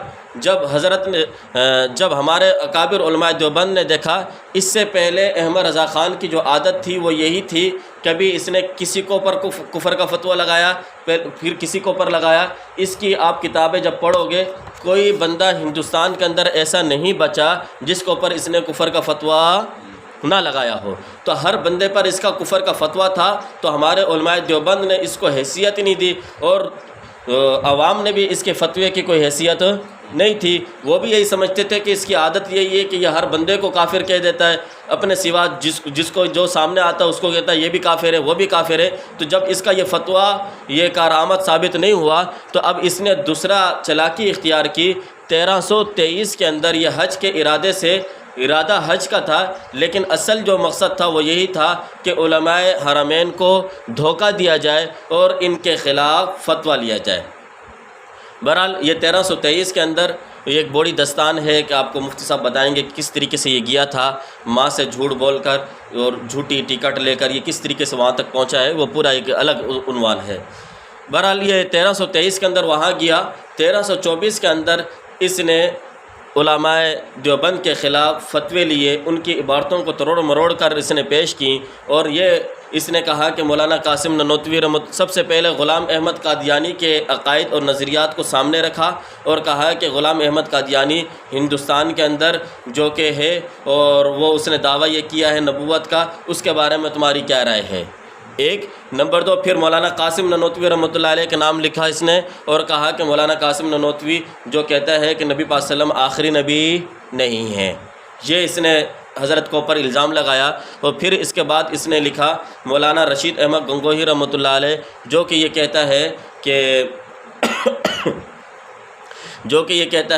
جب ہمارے اکابر علماء دیوبند نے دیکھا، اس سے پہلے احمد رضا خان کی جو عادت تھی وہ یہی تھی، کبھی اس نے کسی کو اوپر کفر کا فتویٰ لگایا، پھر کسی کو اوپر لگایا. اس کی آپ کتابیں جب پڑھو گے، کوئی بندہ ہندوستان کے اندر ایسا نہیں بچا جس کے اوپر اس نے کفر کا فتویٰ نہ لگایا ہو. تو ہر بندے پر اس کا کفر کا فتویٰ تھا. تو ہمارے علماء دیوبند نے اس کو حیثیت ہی نہیں دی، اور عوام نے بھی اس کے فتوے کی کوئی حیثیت نہیں تھی. وہ بھی یہی سمجھتے تھے کہ اس کی عادت یہی ہے کہ یہ ہر بندے کو کافر کہہ دیتا ہے، اپنے سوا جس کو جو سامنے آتا ہے اس کو کہتا ہے یہ بھی کافر ہے، وہ بھی کافر ہے. تو جب اس کا یہ فتویٰ یہ کارآمد ثابت نہیں ہوا، تو اب اس نے دوسرا چلاکی اختیار کی. 1323 کے اندر یہ حج کے ارادہ حج کا تھا، لیکن اصل جو مقصد تھا وہ یہی تھا کہ علماء حرمین کو دھوکہ دیا جائے اور ان کے خلاف فتویٰ لیا جائے. بہرحال یہ 1323 کے اندر یہ ایک بڑی داستان ہے کہ آپ کو مفتی صاحب بتائیں گے کس طریقے سے یہ گیا تھا، ماں سے جھوٹ بول کر اور جھوٹی ٹکٹ لے کر یہ کس طریقے سے وہاں تک پہنچا ہے، وہ پورا ایک الگ عنوان ہے. بہرحال یہ 1323 کے اندر وہاں گیا. 1324 کے اندر اس نے علماء دیوبند کے خلاف فتوے لیے، ان کی عبارتوں کو تروڑ مروڑ کر اس نے پیش کی، اور یہ اس نے کہا کہ مولانا قاسم نانوتوی سب سے پہلے غلام احمد قادیانی کے عقائد اور نظریات کو سامنے رکھا، اور کہا کہ غلام احمد قادیانی ہندوستان کے اندر جو کہ ہے، اور وہ اس نے دعویٰ یہ کیا ہے نبوت کا، اس کے بارے میں تمہاری کیا رائے ہے؟ ایک. نمبر 2، پھر مولانا قاسم نانوتوی رحمۃ اللہ علیہ کا نام لکھا اس نے، اور کہا کہ مولانا قاسم نانوتوی جو کہتا ہے کہ نبی پاک صلی اللہ علیہ وسلم آخری نبی نہیں ہیں، یہ اس نے حضرت کے اوپر الزام لگایا. اور پھر اس کے بعد اس نے لکھا مولانا رشید احمد گنگوہی رحمۃ اللہ علیہ جو کہ یہ کہتا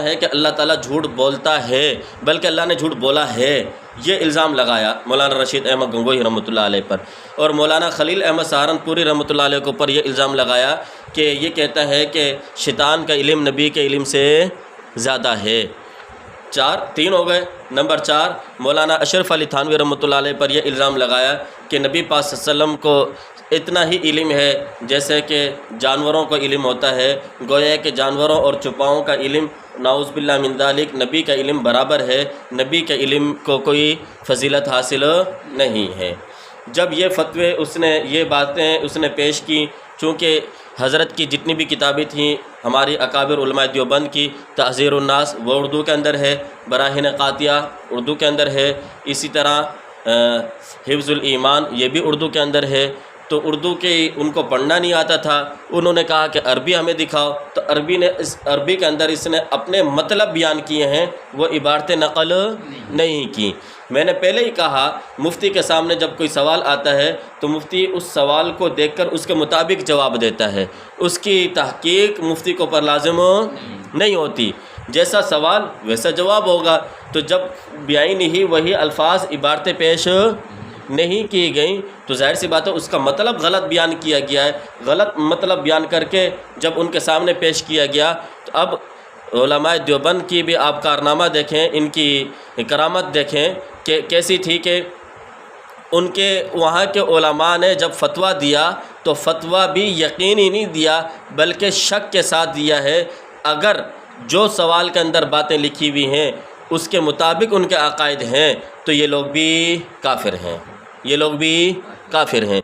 ہے کہ اللہ تعالیٰ جھوٹ بولتا ہے، بلکہ اللہ نے جھوٹ بولا ہے، یہ الزام لگایا مولانا رشید احمد گنگوہی رحمۃ اللہ علیہ پر. اور مولانا خلیل احمد سہارنپوری رحمۃ اللہ علیہ کے اوپر یہ الزام لگایا کہ یہ کہتا ہے کہ شیطان کا علم نبی کے علم سے زیادہ ہے. 3 ہو گئے. نمبر 4، مولانا اشرف علی تھانوی رحمۃ اللہ علیہ پر یہ الزام لگایا کہ نبی پاک صلی اللہ علیہ وسلم کو اتنا ہی علم ہے جیسے کہ جانوروں کو علم ہوتا ہے، گویا کہ جانوروں اور چوپاؤں کا علم نعوذ باللہ من ذالک نبی کا علم برابر ہے، نبی کے علم کو کوئی فضیلت حاصل نہیں ہے. جب یہ فتوے یہ باتیں اس نے پیش کی، چونکہ حضرت کی جتنی بھی کتابیں تھیں ہماری اکابر علماء دیوبند کی، تحذیر الناس وہ اردو کے اندر ہے، براہین قاطعہ اردو کے اندر ہے، اسی طرح حفظ الایمان یہ بھی اردو کے اندر ہے. تو اردو کے ان کو پڑھنا نہیں آتا تھا، انہوں نے کہا کہ عربی ہمیں دکھاؤ. تو عربی کے اندر اس نے اپنے مطلب بیان کیے ہیں، وہ عبارتیں نقل نہیں کی. میں نے پہلے ہی کہا مفتی کے سامنے جب کوئی سوال آتا ہے تو مفتی اس سوال کو دیکھ کر اس کے مطابق جواب دیتا ہے، اس کی تحقیق مفتی کو پر لازم نہیں ہوتی، جیسا سوال ویسا جواب ہوگا. تو جب بیان ہی وہی الفاظ عبارتیں پیش نہیں کی گئیں تو ظاہر سی بات ہے اس کا مطلب غلط بیان کیا گیا ہے. غلط مطلب بیان کر کے جب ان کے سامنے پیش کیا گیا تو اب علماء دیوبند کی بھی آپ کارنامہ دیکھیں، ان کی کرامت دیکھیں کہ کیسی تھی کہ ان کے وہاں کے علماء نے جب فتویٰ دیا تو فتویٰ بھی یقینی نہیں دیا بلکہ شک کے ساتھ دیا ہے. اگر جو سوال کے اندر باتیں لکھی ہوئی ہیں اس کے مطابق ان کے عقائد ہیں تو یہ لوگ بھی کافر ہیں.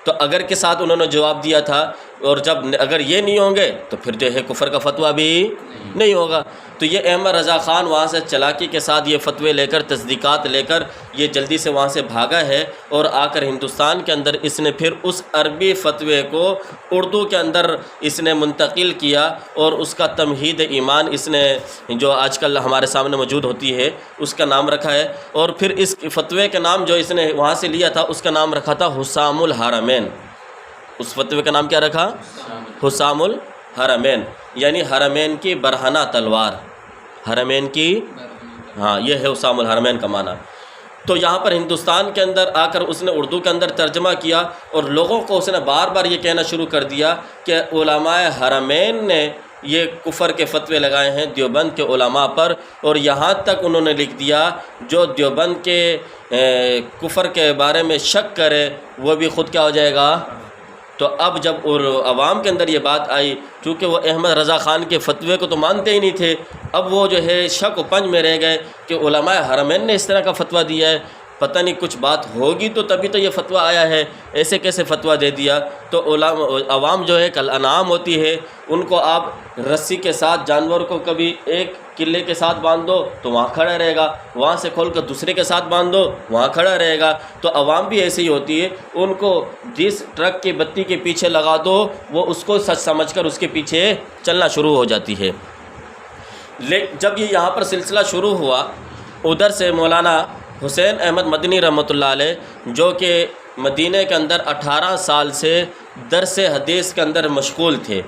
تو اگر کے ساتھ انہوں نے جواب دیا تھا، اور جب اگر یہ نہیں ہوں گے تو پھر جو ہے کفر کا فتویٰ بھی نہیں ہوگا. تو یہ احمد رضا خان وہاں سے چلاکی کے ساتھ یہ فتوے لے کر تصدیقات لے کر یہ جلدی سے وہاں سے بھاگا ہے، اور آ کر ہندوستان کے اندر اس نے پھر اس عربی فتوے کو اردو کے اندر اس نے منتقل کیا، اور اس کا تمہید ایمان اس نے جو آج کل ہمارے سامنے موجود ہوتی ہے اس کا نام رکھا ہے. اور پھر اس فتوے کا نام جو اس نے وہاں سے لیا تھا اس کا نام رکھا تھا حسام الحرمین. اس فتوے کا نام کیا رکھا؟ حسام الحرمین، یعنی حرمین کی برہنہ تلوار. حرمین کی، ہاں یہ ہے حسام الحرمین کا معنی. تو یہاں پر ہندوستان کے اندر آ کر اس نے اردو کے اندر ترجمہ کیا اور لوگوں کو اس نے بار بار یہ کہنا شروع کر دیا کہ علماء حرمین نے یہ کفر کے فتوے لگائے ہیں دیوبند کے علماء پر، اور یہاں تک انہوں نے لکھ دیا جو دیوبند کے کفر کے بارے میں شک کرے وہ بھی خود کیا ہو جائے گا۔ تو اب جب عوام کے اندر یہ بات آئی، چونکہ وہ احمد رضا خان کے فتوے کو تو مانتے ہی نہیں تھے، اب وہ جو ہے شک و پنج میں رہ گئے کہ علماء حرمین نے اس طرح کا فتویٰ دیا ہے، پتہ نہیں کچھ بات ہوگی تو تبھی تو یہ فتویٰ آیا ہے، ایسے کیسے فتویٰ دے دیا۔ تو عوام جو ہے کل انعام ہوتی ہے، ان کو آپ رسی کے ساتھ جانور کو کبھی ایک قلعے کے ساتھ باندھ دو تو وہاں کھڑا رہے گا، وہاں سے کھول کر دوسرے کے ساتھ باندھ دو وہاں کھڑا رہے گا۔ تو عوام بھی ایسی ہی ہوتی ہے، ان کو جس ٹرک کی بتی کے پیچھے لگا دو وہ اس کو سچ سمجھ کر اس کے پیچھے چلنا شروع ہو جاتی ہے۔ جب یہ یہاں پر سلسلہ شروع ہوا، ادھر سے مولانا حسین احمد مدنی رحمۃ اللہ علیہ جو کہ مدینہ کے اندر 18 سال سے درس حدیث کے اندر مشغول تھے،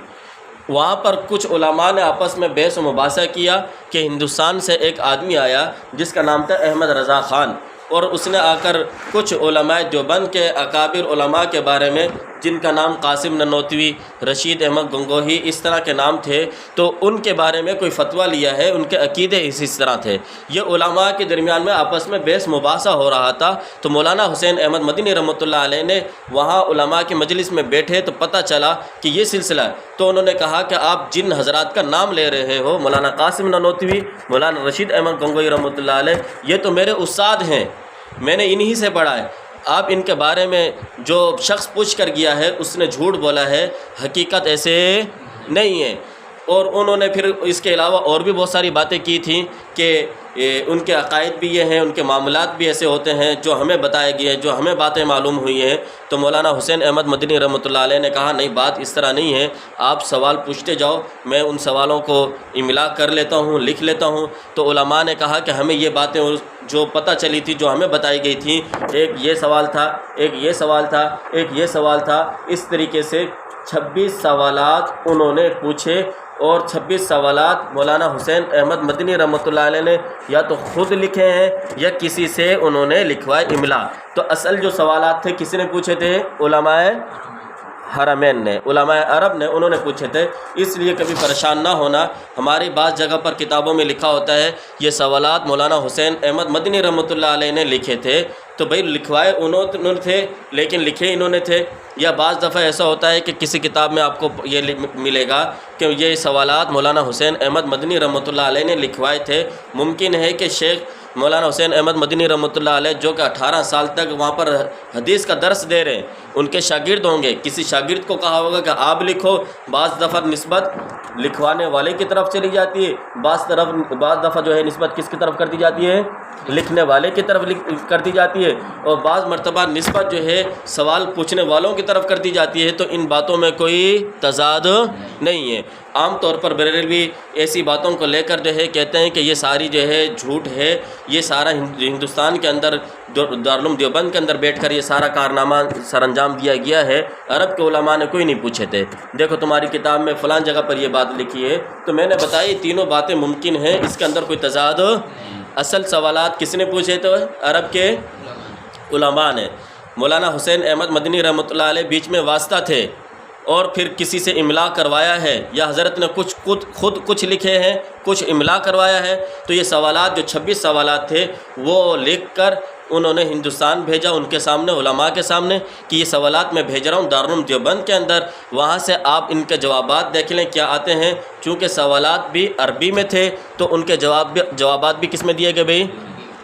وہاں پر کچھ علماء نے آپس میں بحث و مباحثہ کیا کہ ہندوستان سے ایک آدمی آیا جس کا نام تھا احمد رضا خان، اور اس نے آ کر کچھ علماء دیوبند کے اکابر علماء کے بارے میں، جن کا نام قاسم ننوتوی، رشید احمد گنگوہی اس طرح کے نام تھے، تو ان کے بارے میں کوئی فتویٰ لیا ہے، ان کے عقیدے اس طرح تھے۔ یہ علماء کے درمیان میں آپس میں بحث مباحثہ ہو رہا تھا، تو مولانا حسین احمد مدنی رحمۃ اللہ علیہ نے وہاں علماء کی مجلس میں بیٹھے تو پتہ چلا کہ یہ سلسلہ ہے، تو انہوں نے کہا کہ آپ جن حضرات کا نام لے رہے ہو، مولانا قاسم ننوتوی، مولانا رشید احمد گنگوہی رحمۃ اللہ علیہ، یہ تو میرے استاد ہیں، میں نے انہی سے پڑھا ہے، آپ ان کے بارے میں جو شخص پوچھ کر گیا ہے اس نے جھوٹ بولا ہے، حقیقت ایسے نہیں ہے۔ اور انہوں نے پھر اس کے علاوہ اور بھی بہت ساری باتیں کی تھیں کہ ان کے عقائد بھی یہ ہیں، ان کے معاملات بھی ایسے ہوتے ہیں جو ہمیں بتائے گئے ہیں، جو ہمیں باتیں معلوم ہوئی ہیں۔ تو مولانا حسین احمد مدنی رحمۃ اللہ علیہ نے کہا نہیں، بات اس طرح نہیں ہے، آپ سوال پوچھتے جاؤ، میں ان سوالوں کو املا کر لیتا ہوں، لکھ لیتا ہوں۔ تو علماء نے کہا کہ ہمیں یہ باتیں جو پتہ چلی تھی، جو ہمیں بتائی گئی تھیں، ایک یہ سوال تھا، ایک یہ سوال تھا، ایک یہ سوال تھا، اس طریقے سے 26 سوالات انہوں نے پوچھے، اور 26 سوالات مولانا حسین احمد مدنی رحمۃ اللہ علیہ نے یا تو خود لکھے ہیں یا کسی سے انہوں نے لکھوائے املا۔ تو اصل جو سوالات تھے کسی نے پوچھے تھے؟ علماء حرمین نے، علماء عرب نے، انہوں نے پوچھے تھے۔ اس لیے کبھی پریشان نہ ہونا، ہماری بعض جگہ پر کتابوں میں لکھا ہوتا ہے یہ سوالات مولانا حسین احمد مدنی رحمۃ اللہ علیہ نے لکھے تھے، تو بھائی لکھوائے انہوں نے تھے لیکن لکھے انہوں نے تھے۔ یا بعض دفعہ ایسا ہوتا ہے کہ کسی کتاب میں آپ کو یہ ملے گا کہ یہ سوالات مولانا حسین احمد مدنی رحمۃ اللہ علیہ نے لکھوائے تھے۔ ممکن ہے کہ شیخ مولانا حسین احمد مدنی رحمۃ اللہ علیہ جو کہ 18 سال تک وہاں پر حدیث کا درس دے رہے ہیں، ان کے شاگرد ہوں گے، کسی شاگرد کو کہا ہوگا کہ آپ لکھو۔ بعض دفعہ نسبت لکھوانے والے کی طرف چلی جاتی ہے، بعض دفعہ جو ہے نسبت کس کی طرف کر دی جاتی ہے؟ لکھنے والے کی طرف کر دی جاتی ہے، اور بعض مرتبہ نسبت جو ہے سوال پوچھنے والوں کی طرف کر دی جاتی ہے۔ تو ان باتوں میں کوئی تضاد نہیں ہے۔ عام طور پر بریلوی ایسی باتوں کو لے کر جو ہے کہتے ہیں کہ یہ ساری جو ہے جھوٹ ہے، یہ سارا ہندوستان کے اندر دارالعلوم دیوبند کے اندر بیٹھ کر یہ سارا کارنامہ سر انجام دیا گیا ہے، عرب کے علماء نے کوئی نہیں پوچھے تھے۔ دیکھو تمہاری کتاب میں فلان جگہ پر یہ بات لکھی ہے، تو میں نے بتائی تینوں باتیں ممکن ہیں، اس کے اندر کوئی تضاد۔ اصل سوالات کس نے پوچھے تو عرب کے علماء نے۔ مولانا حسین احمد مدنی رحمۃ اللہ علیہ بیچ میں واسطہ تھے، اور پھر کسی سے املا کروایا ہے، یا حضرت نے خود کچھ لکھے ہیں، کچھ املا کروایا ہے۔ تو یہ سوالات جو 26 سوالات تھے وہ لکھ کر انہوں نے ہندوستان بھیجا، ان کے سامنے، علماء کے سامنے، کہ یہ سوالات میں بھیج رہا ہوں دارالعلوم دیوبند کے اندر، وہاں سے آپ ان کے جوابات دیکھ لیں کیا آتے ہیں۔ چونکہ سوالات بھی عربی میں تھے تو ان کے جوابات بھی کس میں دیے گئے بھائی؟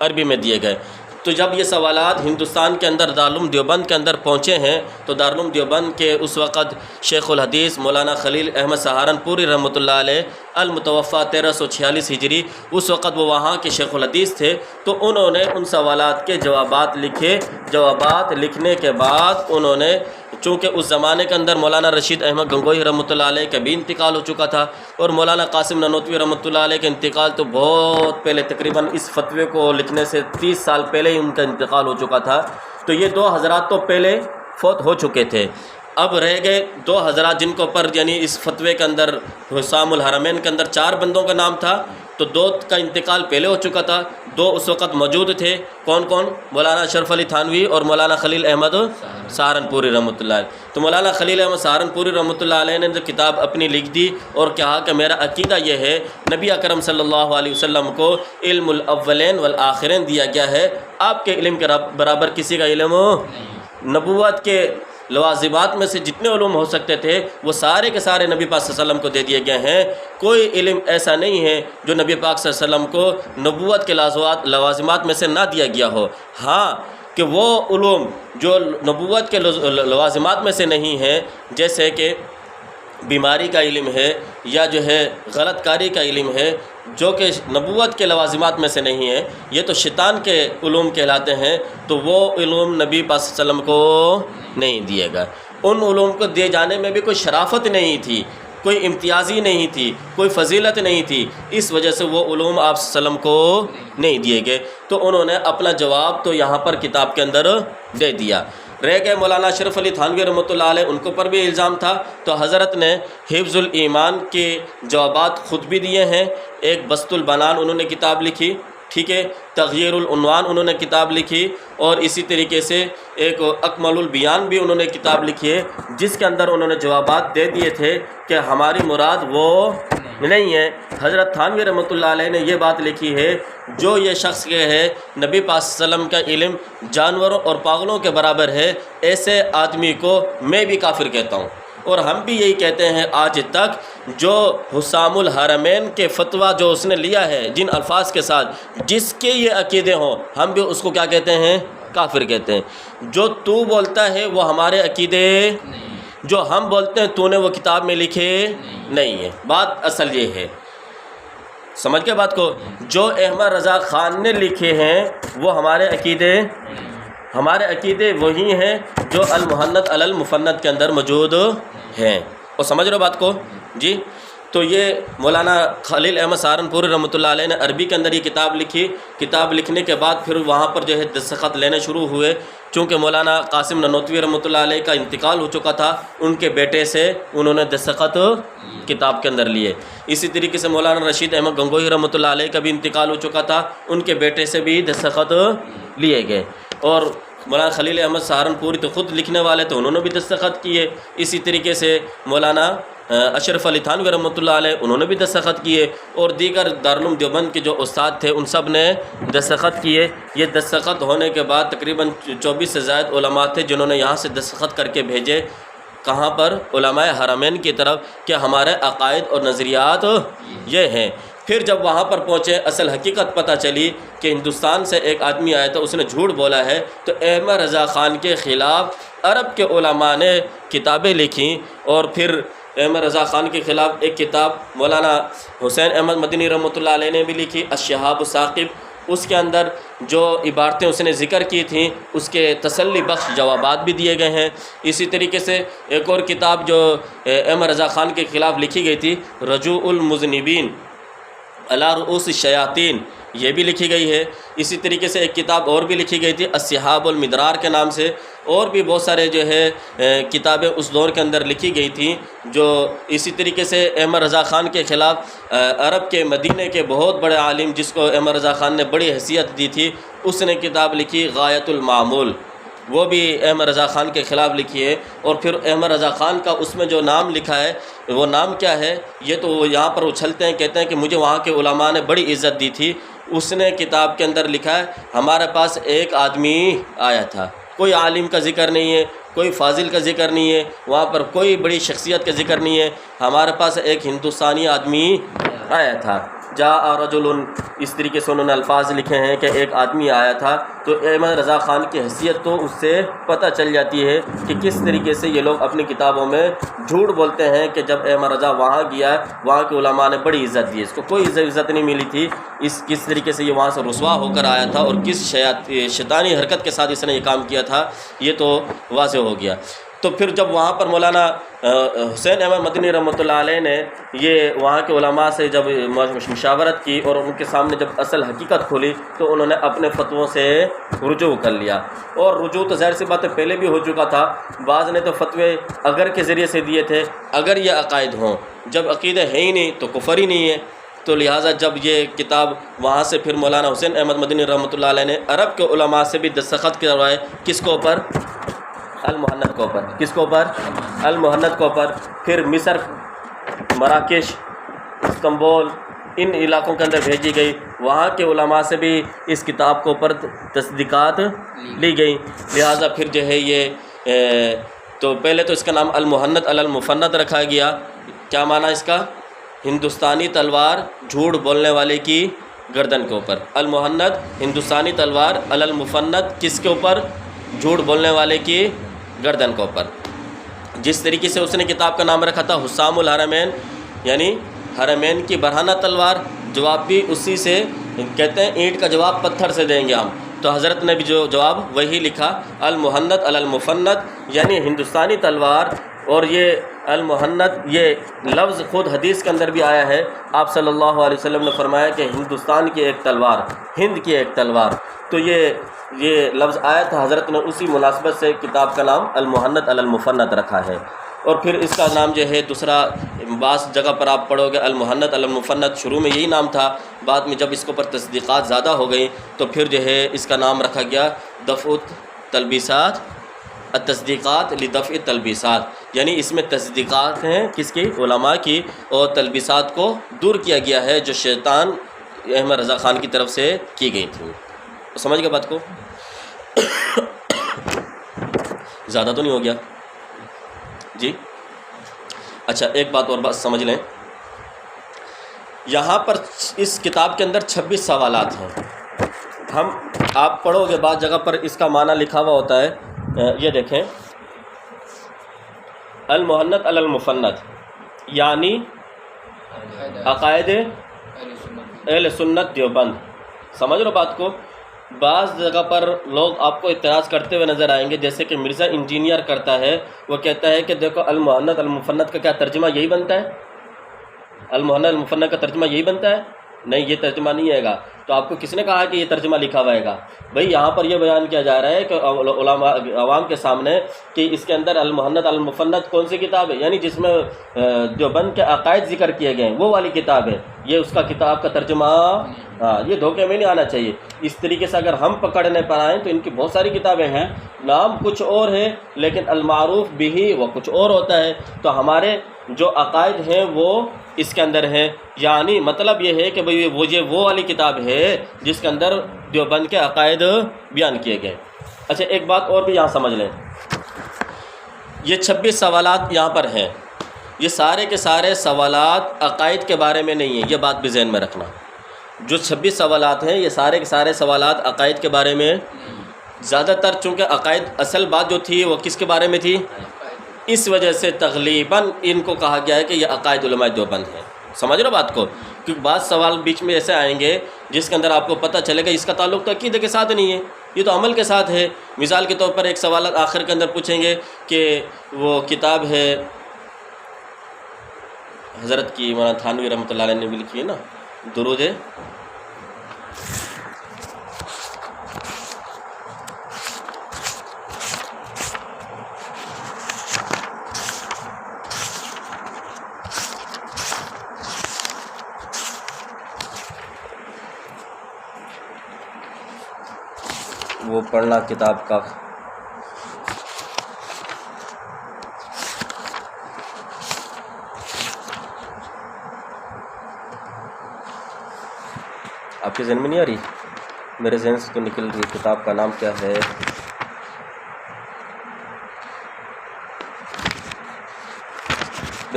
عربی میں دیے گئے۔ تو جب یہ سوالات ہندوستان کے اندر دارالعلوم دیوبند کے اندر پہنچے ہیں، تو دارالعلوم دیوبند کے اس وقت شیخ الحدیث مولانا خلیل احمد سہارنپوری رحمۃ اللہ علیہ المتوفیٰ 1346 ہجری، اس وقت وہ وہاں کے شیخ الحدیث تھے۔ تو انہوں نے ان سوالات کے جوابات لکھے۔ جوابات لکھنے کے بعد انہوں نے، چونکہ اس زمانے کے اندر مولانا رشید احمد گنگوہی رحمۃ اللہ علیہ کا بھی انتقال ہو چکا تھا، اور مولانا قاسم ننوتوی رحمۃ اللہ علیہ کا انتقال تو بہت پہلے، تقریباً اس فتوے کو لکھنے سے 30 سال پہلے ہی ان کا انتقال ہو چکا تھا۔ تو یہ دو حضرات تو پہلے فوت ہو چکے تھے۔ اب رہ گئے 2 حضرات جن کے اوپر یعنی اس فتوے کے اندر حسام الحرمین کے اندر 4 بندوں کا نام تھا، تو 2 کا انتقال پہلے ہو چکا تھا، 2 اس وقت موجود تھے۔ کون کون؟ مولانا اشرف علی تھانوی اور مولانا خلیل احمد سہارنپوری رحمۃ اللہ علیہ۔ تو مولانا خلیل احمد سہارنپوری رحمۃ اللہ علیہ نے جو کتاب اپنی لکھ دی اور کہا کہ میرا عقیدہ یہ ہے نبی اکرم صلی اللہ علیہ وسلم کو علم الاولین والآخرین دیا گیا ہے، آپ کے علم کے برابر کسی کا علم نبوت کے لوازمات میں سے جتنے علوم ہو سکتے تھے وہ سارے کے سارے نبی پاک صلی اللہ علیہ وسلم کو دے دیے گئے ہیں۔ کوئی علم ایسا نہیں ہے جو نبی پاک صلی اللہ علیہ وسلم کو نبوت کے لوازمات میں سے نہ دیا گیا ہو۔ ہاں کہ وہ علوم جو نبوت کے لوازمات میں سے نہیں ہیں، جیسے کہ بیماری کا علم ہے یا جو ہے غلط کاری کا علم ہے، جو کہ نبوت کے لوازمات میں سے نہیں ہے، یہ تو شیطان کے علوم کہلاتے ہیں، تو وہ علوم نبی پاک صلی اللہ علیہ وسلم کو نہیں دیے گا۔ ان علوم کو دیے جانے میں بھی کوئی شرافت نہیں تھی، کوئی امتیازی نہیں تھی، کوئی فضیلت نہیں تھی، اس وجہ سے وہ علوم آپ صلی اللہ علیہ وسلم کو نہیں دیے گئے۔ تو انہوں نے اپنا جواب تو یہاں پر کتاب کے اندر دے دیا۔ رہ گئے مولانا اشرف علی تھانوی رحمۃ اللہ علیہ، ان کے اوپر بھی الزام تھا، تو حضرت نے حفظ الایمان کے جوابات خود بھی دیے ہیں۔ ایک بسط البنان انہوں نے کتاب لکھی، ٹھیک ہے، تغییر العنوان انہوں نے کتاب لکھی، اور اسی طریقے سے ایک اکمل البیان بھی انہوں نے کتاب لکھی ہے، جس کے اندر انہوں نے جوابات دے دیے تھے کہ ہماری مراد وہ نہیں ہے۔ حضرت تھانوی رحمۃ اللہ علیہ نے یہ بات لکھی ہے، جو یہ شخص کے ہے نبی پاک صلی اللہ علیہ وسلم کا علم جانوروں اور پاگلوں کے برابر ہے، ایسے آدمی کو میں بھی کافر کہتا ہوں۔ اور ہم بھی یہی کہتے ہیں آج تک، جو حسام الحرمین کے فتویٰ جو اس نے لیا ہے جن الفاظ کے ساتھ، جس کے یہ عقیدے ہوں، ہم بھی اس کو کیا کہتے ہیں؟ کافر کہتے ہیں۔ جو تو بولتا ہے وہ ہمارے عقیدے، جو ہم بولتے ہیں تو نے وہ کتاب میں لکھے نہیں ہے۔ بات اصل یہ ہے، سمجھ کے بات کو، جو احمد رضا خان نے لکھے ہیں وہ ہمارے عقیدے وہی ہیں جو المحنت علی المفند کے اندر موجود ہیں۔ اور سمجھ رہے بات کو جی؟ تو یہ مولانا خلیل احمد سہارنپوری رحمۃ اللہ علیہ نے عربی کے اندر یہ کتاب لکھی۔ کتاب لکھنے کے بعد پھر وہاں پر جو ہے دستخط لینے شروع ہوئے، چونکہ مولانا قاسم ننوتوی رحمۃ اللہ علیہ کا انتقال ہو چکا تھا، ان کے بیٹے سے انہوں نے دستخط کتاب کے اندر لیے۔ اسی طریقے سے مولانا رشید احمد گنگوہی رحمۃ اللہ علیہ کا بھی انتقال ہو چکا تھا، ان کے بیٹے سے بھی دستخط لیے گئے۔ اور مولانا خلیل احمد سہارنپوری تو خود لکھنے والے تھے، انہوں نے بھی دستخط کیے۔ اسی طریقے سے مولانا اشرف علی تھانوی رحمۃ اللہ علیہ، انہوں نے بھی دستخط کیے، اور دیگر دارالعلوم دیوبند کے جو استاد تھے ان سب نے دستخط کیے۔ یہ دستخط ہونے کے بعد تقریباً 24 سے زائد علماء تھے جنہوں نے یہاں سے دستخط کر کے بھیجے، کہاں پر؟ علماء حرمین کی طرف، کہ ہمارے عقائد اور نظریات یہ ہیں۔ پھر جب وہاں پر پہنچے، اصل حقیقت پتہ چلی کہ ہندوستان سے ایک آدمی آیا تھا، اس نے جھوٹ بولا ہے، تو احمد رضا خان کے خلاف عرب کے علماء نے کتابیں لکھیں، اور پھر احمد رضا خان کے خلاف ایک کتاب مولانا حسین احمد مدنی رحمۃ اللہ علیہ نے بھی لکھی، الشہاب الثاقب۔ اس کے اندر جو عبارتیں اس نے ذکر کی تھیں اس کے تسلی بخش جوابات بھی دیے گئے ہیں۔ اسی طریقے سے ایک اور کتاب جو احمد رضا خان کے خلاف لکھی گئی تھی، رجوع المذنبین علی رؤوس الشیاطین، یہ بھی لکھی گئی ہے۔ اسی طریقے سے ایک کتاب اور بھی لکھی گئی تھی السحاب المدرار کے نام سے، اور بھی بہت سارے جو ہے کتابیں اس دور کے اندر لکھی گئی تھیں۔ جو اسی طریقے سے احمد رضا خان کے خلاف عرب کے مدینے کے بہت بڑے عالم جس کو احمد رضا خان نے بڑی حیثیت دی تھی، اس نے کتاب لکھی غایۃ المعمول، وہ بھی احمد رضا خان کے خلاف لکھی ہے۔ اور پھر احمد رضا خان کا اس میں جو نام لکھا ہے وہ نام کیا ہے، یہ تو یہاں پر اچھلتے ہیں، کہتے ہیں کہ مجھے وہاں کے علماء نے بڑی عزت دی تھی۔ اس نے کتاب کے اندر لکھا ہے، ہمارے پاس ایک آدمی آیا تھا، کوئی عالم کا ذکر نہیں ہے، کوئی فاضل کا ذکر نہیں ہے، وہاں پر کوئی بڑی شخصیت کا ذکر نہیں ہے، ہمارے پاس ایک ہندوستانی آدمی آیا تھا، جاء رجل، اس طریقے سے انہوں نے الفاظ لکھے ہیں کہ ایک آدمی آیا تھا۔ تو احمد رضا خان کی حیثیت تو اس سے پتہ چل جاتی ہے کہ کس طریقے سے یہ لوگ اپنی کتابوں میں جھوٹ بولتے ہیں کہ جب احمد رضا وہاں گیا وہاں کے علماء نے بڑی عزت دی، اس کو کوئی عزت نہیں ملی تھی، کس طریقے سے یہ وہاں سے رسوا ہو کر آیا تھا، اور کس شیطانی حرکت کے ساتھ اس نے یہ کام کیا تھا، یہ تو واضح ہو گیا۔ تو پھر جب وہاں پر مولانا حسین احمد مدنی رحمۃ اللہ علیہ نے یہ وہاں کے علماء سے جب مشاورت کی اور ان کے سامنے جب اصل حقیقت کھولی تو انہوں نے اپنے فتووں سے رجوع کر لیا، اور رجوع تو ظاہر سی بات ہے پہلے بھی ہو چکا تھا، بعض نے تو فتوے اگر کے ذریعے سے دیے تھے، اگر یہ عقائد ہوں، جب عقیدہ ہے ہی نہیں تو کفر ہی نہیں ہے، تو لہٰذا جب یہ کتاب وہاں سے پھر مولانا حسین احمد مدنی رحمۃ اللہ علیہ نے عرب کے علماء سے بھی دستخط کروائے، کس کو اوپر؟ المحنت کو اوپر، کس کو اوپر؟ المحنت کو اوپر، پھر مصر، مراکش، استنبول، ان علاقوں کے اندر بھیجی گئی، وہاں کے علماء سے بھی اس کتاب کو اوپر تصدیقات لی گئی، لہٰذا پھر جو ہے یہ تو پہلے تو اس کا نام المحنت علی المفند رکھا گیا۔ کیا معنی اس کا؟ ہندوستانی تلوار جھوٹ بولنے والے کی گردن کے اوپر، المحنت ہندوستانی تلوار علی المفند کس کے اوپر؟ جھوٹ بولنے والے کی گردن کے اوپر۔ جس طریقے سے اس نے کتاب کا نام رکھا تھا حسام الحرمین، یعنی حرمین کی برہنہ تلوار، جواب بھی اسی سے، کہتے ہیں اینٹ کا جواب پتھر سے دیں گے ہم، تو حضرت نے بھی جو جواب وہی لکھا، المحنت علی المفند، یعنی ہندوستانی تلوار۔ اور یہ المحنت یہ لفظ خود حدیث کے اندر بھی آیا ہے، آپ صلی اللہ علیہ وسلم نے فرمایا کہ ہندوستان کی ایک تلوار، ہند کی ایک تلوار، تو یہ لفظ آیا تھا، حضرت نے اسی مناسبت سے کتاب کا نام المحنت علی المفند رکھا ہے۔ اور پھر اس کا نام جو ہے دوسرا، بعض جگہ پر آپ پڑھو گے المحنت علی المفند، شروع میں یہی نام تھا، بعد میں جب اس کے اوپر تصدیقات زیادہ ہو گئی تو پھر جو ہے اس کا نام رکھا گیا دفع التلبیسات، التصدیقات لدفع التلبیسات، یعنی اس میں تصدیقات ہیں کس کی؟ علماء کی، اور تلبیسات کو دور کیا گیا ہے جو شیطان احمد رضا خان کی طرف سے کی گئی تھیں۔ سمجھ گئے بات کو؟ زیادہ تو نہیں ہو گیا جی؟ اچھا ایک بات اور بات سمجھ لیں، یہاں پر اس کتاب کے اندر 26 سوالات ہیں، آپ پڑھو گے بعض جگہ پر اس کا معنی لکھا ہوا ہوتا ہے، یہ دیکھیں، المحنت علی المفند یعنی عقائد اہل سنت دیوبند، سمجھ رہو بات کو؟ بعض جگہ پر لوگ آپ کو اعتراض کرتے ہوئے نظر آئیں گے، جیسے کہ مرزا انجینئر کرتا ہے، وہ کہتا ہے کہ دیکھو المحنت المفند کا کیا ترجمہ یہی بنتا ہے؟ المحنت المفند کا ترجمہ یہی بنتا ہے؟ نہیں، یہ ترجمہ نہیں ہے گا۔ تو آپ کو کس نے کہا کہ یہ ترجمہ لکھا ہوا ہے گا؟ بھئی یہاں پر یہ بیان کیا جا رہا ہے کہ علماء عوام کے سامنے کہ اس کے اندر المحنت المفند کون سی کتاب ہے، یعنی جس میں دیوبند کے عقائد ذکر کیے گئے ہیں وہ والی کتاب ہے، یہ اس کا کتاب کا ترجمہ، یہ دھوکے میں نہیں آنا چاہیے۔ اس طریقے سے اگر ہم پکڑنے پر آئیں تو ان کی بہت ساری کتابیں ہیں، نام کچھ اور ہے لیکن المعروف بھی وہ کچھ اور ہوتا ہے، تو ہمارے جو عقائد ہیں وہ اس کے اندر ہیں، یعنی مطلب یہ ہے کہ بھئی وہ والی کتاب ہے جس کے اندر دیوبند کے عقائد بیان کیے گئے۔ اچھا ایک بات اور بھی یہاں سمجھ لیں، یہ 26 سوالات یہاں پر ہیں، یہ سارے کے سارے سوالات عقائد کے بارے میں نہیں ہیں، یہ بات بھی ذہن میں رکھنا۔ جو 26 سوالات ہیں یہ سارے کے سارے سوالات عقائد کے بارے میں، زیادہ تر چونکہ عقائد اصل بات جو تھی وہ کس کے بارے میں تھی، اس وجہ سے تغلیباً ان کو کہا گیا ہے کہ یہ عقائد علماء دیوبند ہیں۔ سمجھ رہے ہو بات کو؟ کیونکہ بعض سوال بیچ میں ایسے آئیں گے جس کے اندر آپ کو پتہ چلے گا اس کا تعلق تو عقیدے کے ساتھ نہیں ہے، یہ تو عمل کے ساتھ ہے۔ مثال کے طور پر ایک سوال آخر کے اندر پوچھیں گے کہ وہ کتاب ہے حضرت کی، مولانا تھانوی رحمۃ اللہ علیہ نے بھی لکھی ہے نا، درود وہ پڑھنا کتاب کا، آپ کے ذہن میں نہیں آ رہی؟ میرے ذہن سے تو نکل رہی، کتاب کا نام کیا ہے؟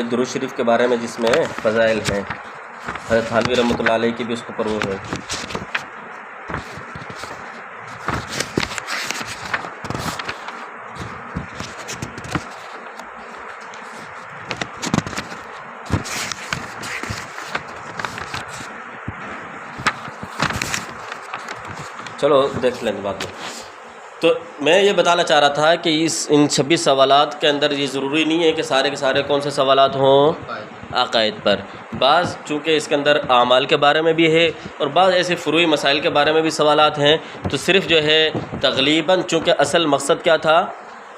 درود شریف کے بارے میں جس میں فضائل ہیں، حضرت تھانوی رحمۃ اللہ علیہ کی بھی اس کو پر وہ ہے۔ چلو دیکھ لیں بعد میں۔ تو میں یہ بتانا چاہ رہا تھا کہ ان 26 سوالات کے اندر یہ ضروری نہیں ہے کہ سارے کے سارے کون سے سوالات ہوں عقائد پر. بعض چونکہ اس کے اندر اعمال کے بارے میں بھی ہے اور بعض ایسے فروعی مسائل کے بارے میں بھی سوالات ہیں، تو صرف جو ہے تغلیباً چونکہ اصل مقصد کیا تھا،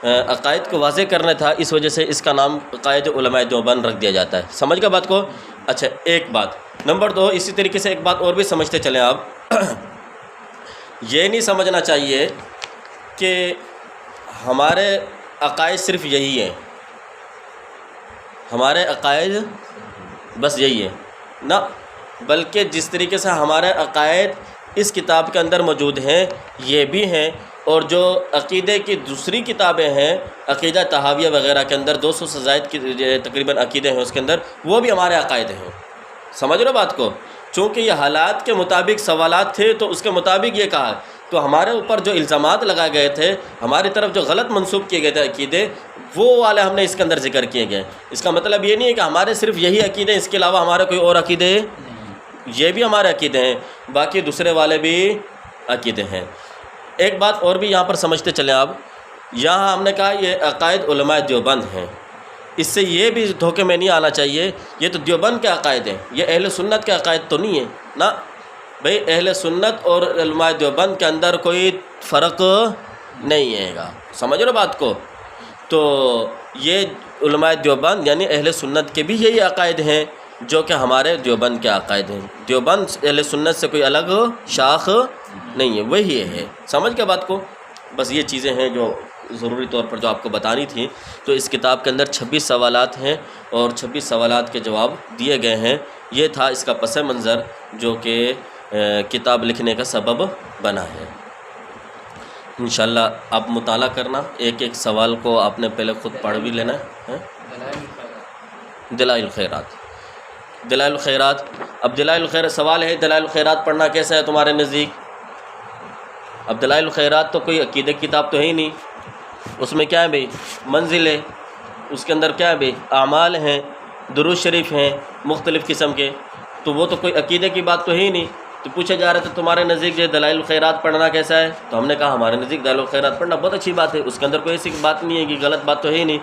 عقائد کو واضح کرنا تھا، اس وجہ سے اس کا نام عقائد علماء دیوبند رکھ دیا جاتا ہے. سمجھ گئے بات کو؟ اچھا ایک بات. نمبر 2، اسی طریقے سے ایک بات اور بھی سمجھتے چلیں آپ. یہ نہیں سمجھنا چاہیے کہ ہمارے عقائد صرف یہی ہیں، ہمارے عقائد بس یہی ہے نہ، بلکہ جس طریقے سے ہمارے عقائد اس کتاب کے اندر موجود ہیں یہ بھی ہیں، اور جو عقیدے کی دوسری کتابیں ہیں، عقیدہ طحاویہ وغیرہ کے اندر 200 سے زائد کی تقریباً عقیدے ہیں اس کے اندر، وہ بھی ہمارے عقائد ہیں. سمجھ رہے بات کو؟ چونکہ یہ حالات کے مطابق سوالات تھے تو اس کے مطابق یہ کہا، تو ہمارے اوپر جو الزامات لگائے گئے تھے، ہماری طرف جو غلط منسوب کیے گئے تھے عقیدے، وہ والے ہم نے اس کے اندر ذکر کیے گئے. اس کا مطلب یہ نہیں ہے کہ ہمارے صرف یہی عقیدے، اس کے علاوہ ہمارے کوئی اور عقیدے، یہ بھی ہمارے عقیدے ہیں، باقی دوسرے والے بھی عقیدے ہیں. ایک بات اور بھی یہاں پر سمجھتے چلیں آپ. یہاں ہم نے کہا یہ عقائد علماء دیوبند ہیں، اس سے یہ بھی دھوکے میں نہیں آنا چاہیے یہ تو دیوبند کے عقائد ہیں، یہ اہل سنت کے عقائد تو نہیں ہیں نا بھئی. اہل سنت اور علماء دیوبند کے اندر کوئی فرق نہیں ہے گا. سمجھ رہے بات کو؟ تو یہ علماء دیوبند یعنی اہل سنت کے بھی یہی عقائد ہیں جو کہ ہمارے دیوبند کے عقائد ہیں. دیوبند اہل سنت سے کوئی الگ شاخ نہیں ہے، وہی ہے. سمجھ کے بات کو؟ بس یہ چیزیں ہیں جو ضروری طور پر جو آپ کو بتانی تھی. تو اس کتاب کے اندر 26 سوالات ہیں اور 26 سوالات کے جواب دیے گئے ہیں. یہ تھا اس کا پس منظر جو کہ کتاب لکھنے کا سبب بنا ہے. انشاءاللہ آپ مطالعہ کرنا، ایک ایک سوال کو آپ نے پہلے خود پڑھ بھی لینا ہے. دلائل الخیرات، دلائل الخیرات. اب دلائل الخیرات سوال ہے، دلائل الخیرات پڑھنا کیسا ہے تمہارے نزدیک؟ اب دلائل الخیرات تو کوئی عقیدہ کتاب تو ہے ہی نہیں. اس میں کیا ہے بھئی؟ منزل ہے، اس کے اندر کیا ہے بھئی؟ اعمال ہیں، درود شریف ہیں مختلف قسم کے، تو وہ تو کوئی عقیدے کی بات تو ہے ہی نہیں. تو پوچھا جا رہا تھا تمہارے نزدیک جو دلائل الخیرات پڑھنا کیسا ہے؟ تو ہم نے کہا ہمارے نزدیک دلائل الخیرات پڑھنا بہت اچھی بات ہے، اس کے اندر کوئی ایسی بات نہیں ہے کہ غلط بات تو ہے ہی نہیں.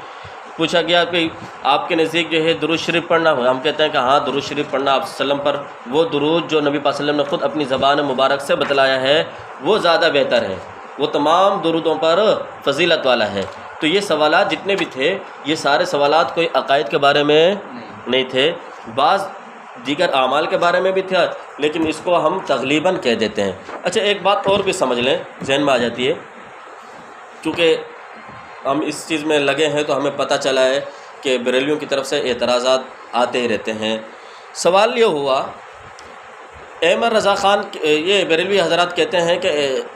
پوچھا گیا کہ آپ کے نزدیک جو ہے درود شریف پڑھنا ہو، ہم کہتے ہیں کہ ہاں درود شریف پڑھنا آپ صلی اللہ علیہ وسلم پر، وہ درود جو نبی پاک صلی اللہ علیہ وسلم نے خود اپنی زبان مبارک سے بتلایا ہے وہ زیادہ بہتر ہے، وہ تمام درودوں پر فضیلت والا ہے. تو یہ سوالات جتنے بھی تھے یہ سارے سوالات کوئی عقائد کے بارے میں نہیں تھے، بعض دیگر اعمال کے بارے میں بھی تھا، لیکن اس کو ہم تغلیباً کہہ دیتے ہیں. اچھا ایک بات اور بھی سمجھ لیں، ذہن میں آ جاتی ہے، چونکہ ہم اس چیز میں لگے ہیں تو ہمیں پتہ چلا ہے کہ بریلویوں کی طرف سے اعتراضات آتے ہی رہتے ہیں. سوال یہ ہوا، احمد رضا خان، یہ بریلوی حضرات کہتے ہیں کہ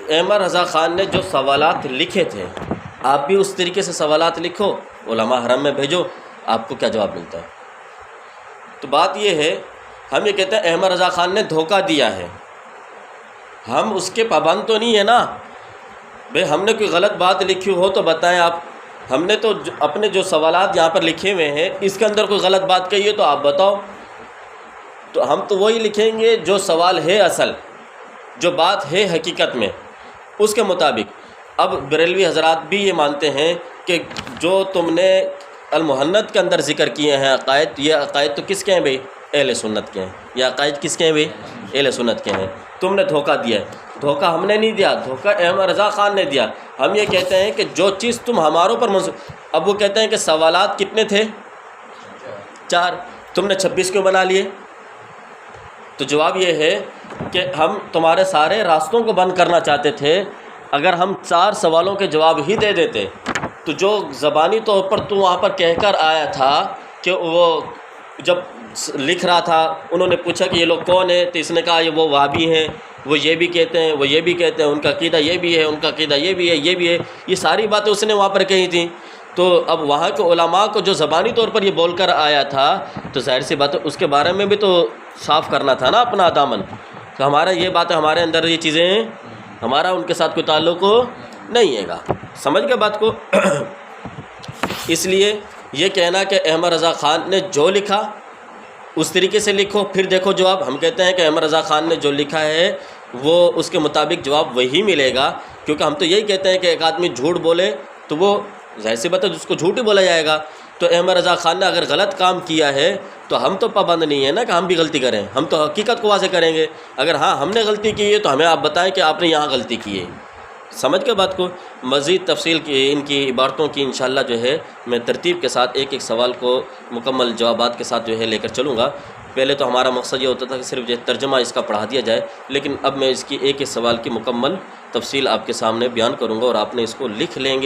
احمد رضا خان نے جو سوالات لکھے تھے آپ بھی اس طریقے سے سوالات لکھو، علماء حرم میں بھیجو، آپ کو کیا جواب ملتا ہے؟ تو بات یہ ہے، ہم یہ کہتے ہیں احمد رضا خان نے دھوکہ دیا ہے، ہم اس کے پابند تو نہیں ہے نا بھئی. ہم نے کوئی غلط بات لکھی ہو تو بتائیں آپ. ہم نے تو اپنے جو سوالات یہاں پر لکھے ہوئے ہیں اس کے اندر کوئی غلط بات کہی ہے تو آپ بتاؤ. تو ہم تو وہی لکھیں گے جو سوال ہے، اصل جو بات ہے حقیقت میں اس کے مطابق. اب بریلوی حضرات بھی یہ مانتے ہیں کہ جو تم نے المحنت کے اندر ذکر کیے ہیں عقائد، یہ عقائد تو کس کے ہیں بھئی؟ اہل سنت کے ہیں. یہ عقائد کس کے ہیں بھئی؟ اہل سنت کے ہیں. تم نے دھوکہ دیا ہے. دھوکہ ہم نے نہیں دیا، دھوکہ احمد رضا خان نے دیا. ہم یہ کہتے ہیں کہ جو چیز تم ہماروں پر اب وہ کہتے ہیں کہ سوالات کتنے تھے؟ 4. تم نے 26 کیوں بنا لیے؟ تو جواب یہ ہے کہ ہم تمہارے سارے راستوں کو بند کرنا چاہتے تھے. اگر ہم 4 سوالوں کے جواب ہی دے دیتے تو جو زبانی طور پر تو وہاں پر کہہ کر آیا تھا کہ وہ جب لکھ رہا تھا انہوں نے پوچھا کہ یہ لوگ کون ہیں، تو اس نے کہا یہ وہ وہابی ہیں، وہ یہ بھی کہتے ہیں، وہ یہ بھی کہتے ہیں، ان کا عقیدہ یہ بھی ہے، ان کا عقیدہ یہ بھی ہے، یہ بھی ہے. یہ ساری باتیں اس نے وہاں پر کہی تھیں. تو اب وہاں کے علماء کو جو زبانی طور پر یہ بول کر آیا تھا تو ظاہر سی بات ہے اس کے بارے میں بھی تو صاف کرنا تھا نا اپنا دامن. تو ہمارا یہ بات ہے، ہمارے اندر یہ چیزیں ہمارا ان کے ساتھ کوئی تعلق نہیں ہے گا. سمجھ گئے بات کو؟ اس لیے یہ کہنا کہ احمد رضا خان نے جو لکھا اس طریقے سے لکھو پھر دیکھو جواب. ہم کہتے ہیں کہ احمد رضا خان نے جو لکھا ہے وہ اس کے مطابق جواب وہی ملے گا، کیونکہ ہم تو یہی کہتے ہیں کہ ایک آدمی جھوٹ بولے تو وہ ظاہر سی بات ہے اس کو جھوٹ ہی بولا جائے گا۔ تو احمد رضا خان نے اگر غلط کام کیا ہے تو ہم تو پابند نہیں ہیں نا کہ ہم بھی غلطی کریں، ہم تو حقیقت کو واضح کریں گے۔ اگر ہاں ہم نے غلطی کی ہے تو ہمیں آپ بتائیں کہ آپ نے یہاں غلطی کی ہے۔ سمجھ کے بات کو مزید تفصیل کی ان کی عبارتوں کی انشاءاللہ جو ہے میں ترتیب کے ساتھ ایک ایک سوال کو مکمل جوابات کے ساتھ جو ہے لے کر چلوں گا۔ پہلے تو ہمارا مقصد یہ ہوتا تھا کہ صرف جو ترجمہ اس کا پڑھا دیا جائے، لیکن اب میں اس کی ایک ایک سوال کی مکمل تفصیل آپ کے سامنے بیان کروں گا اور آپ نے اس کو لکھ لیں گے۔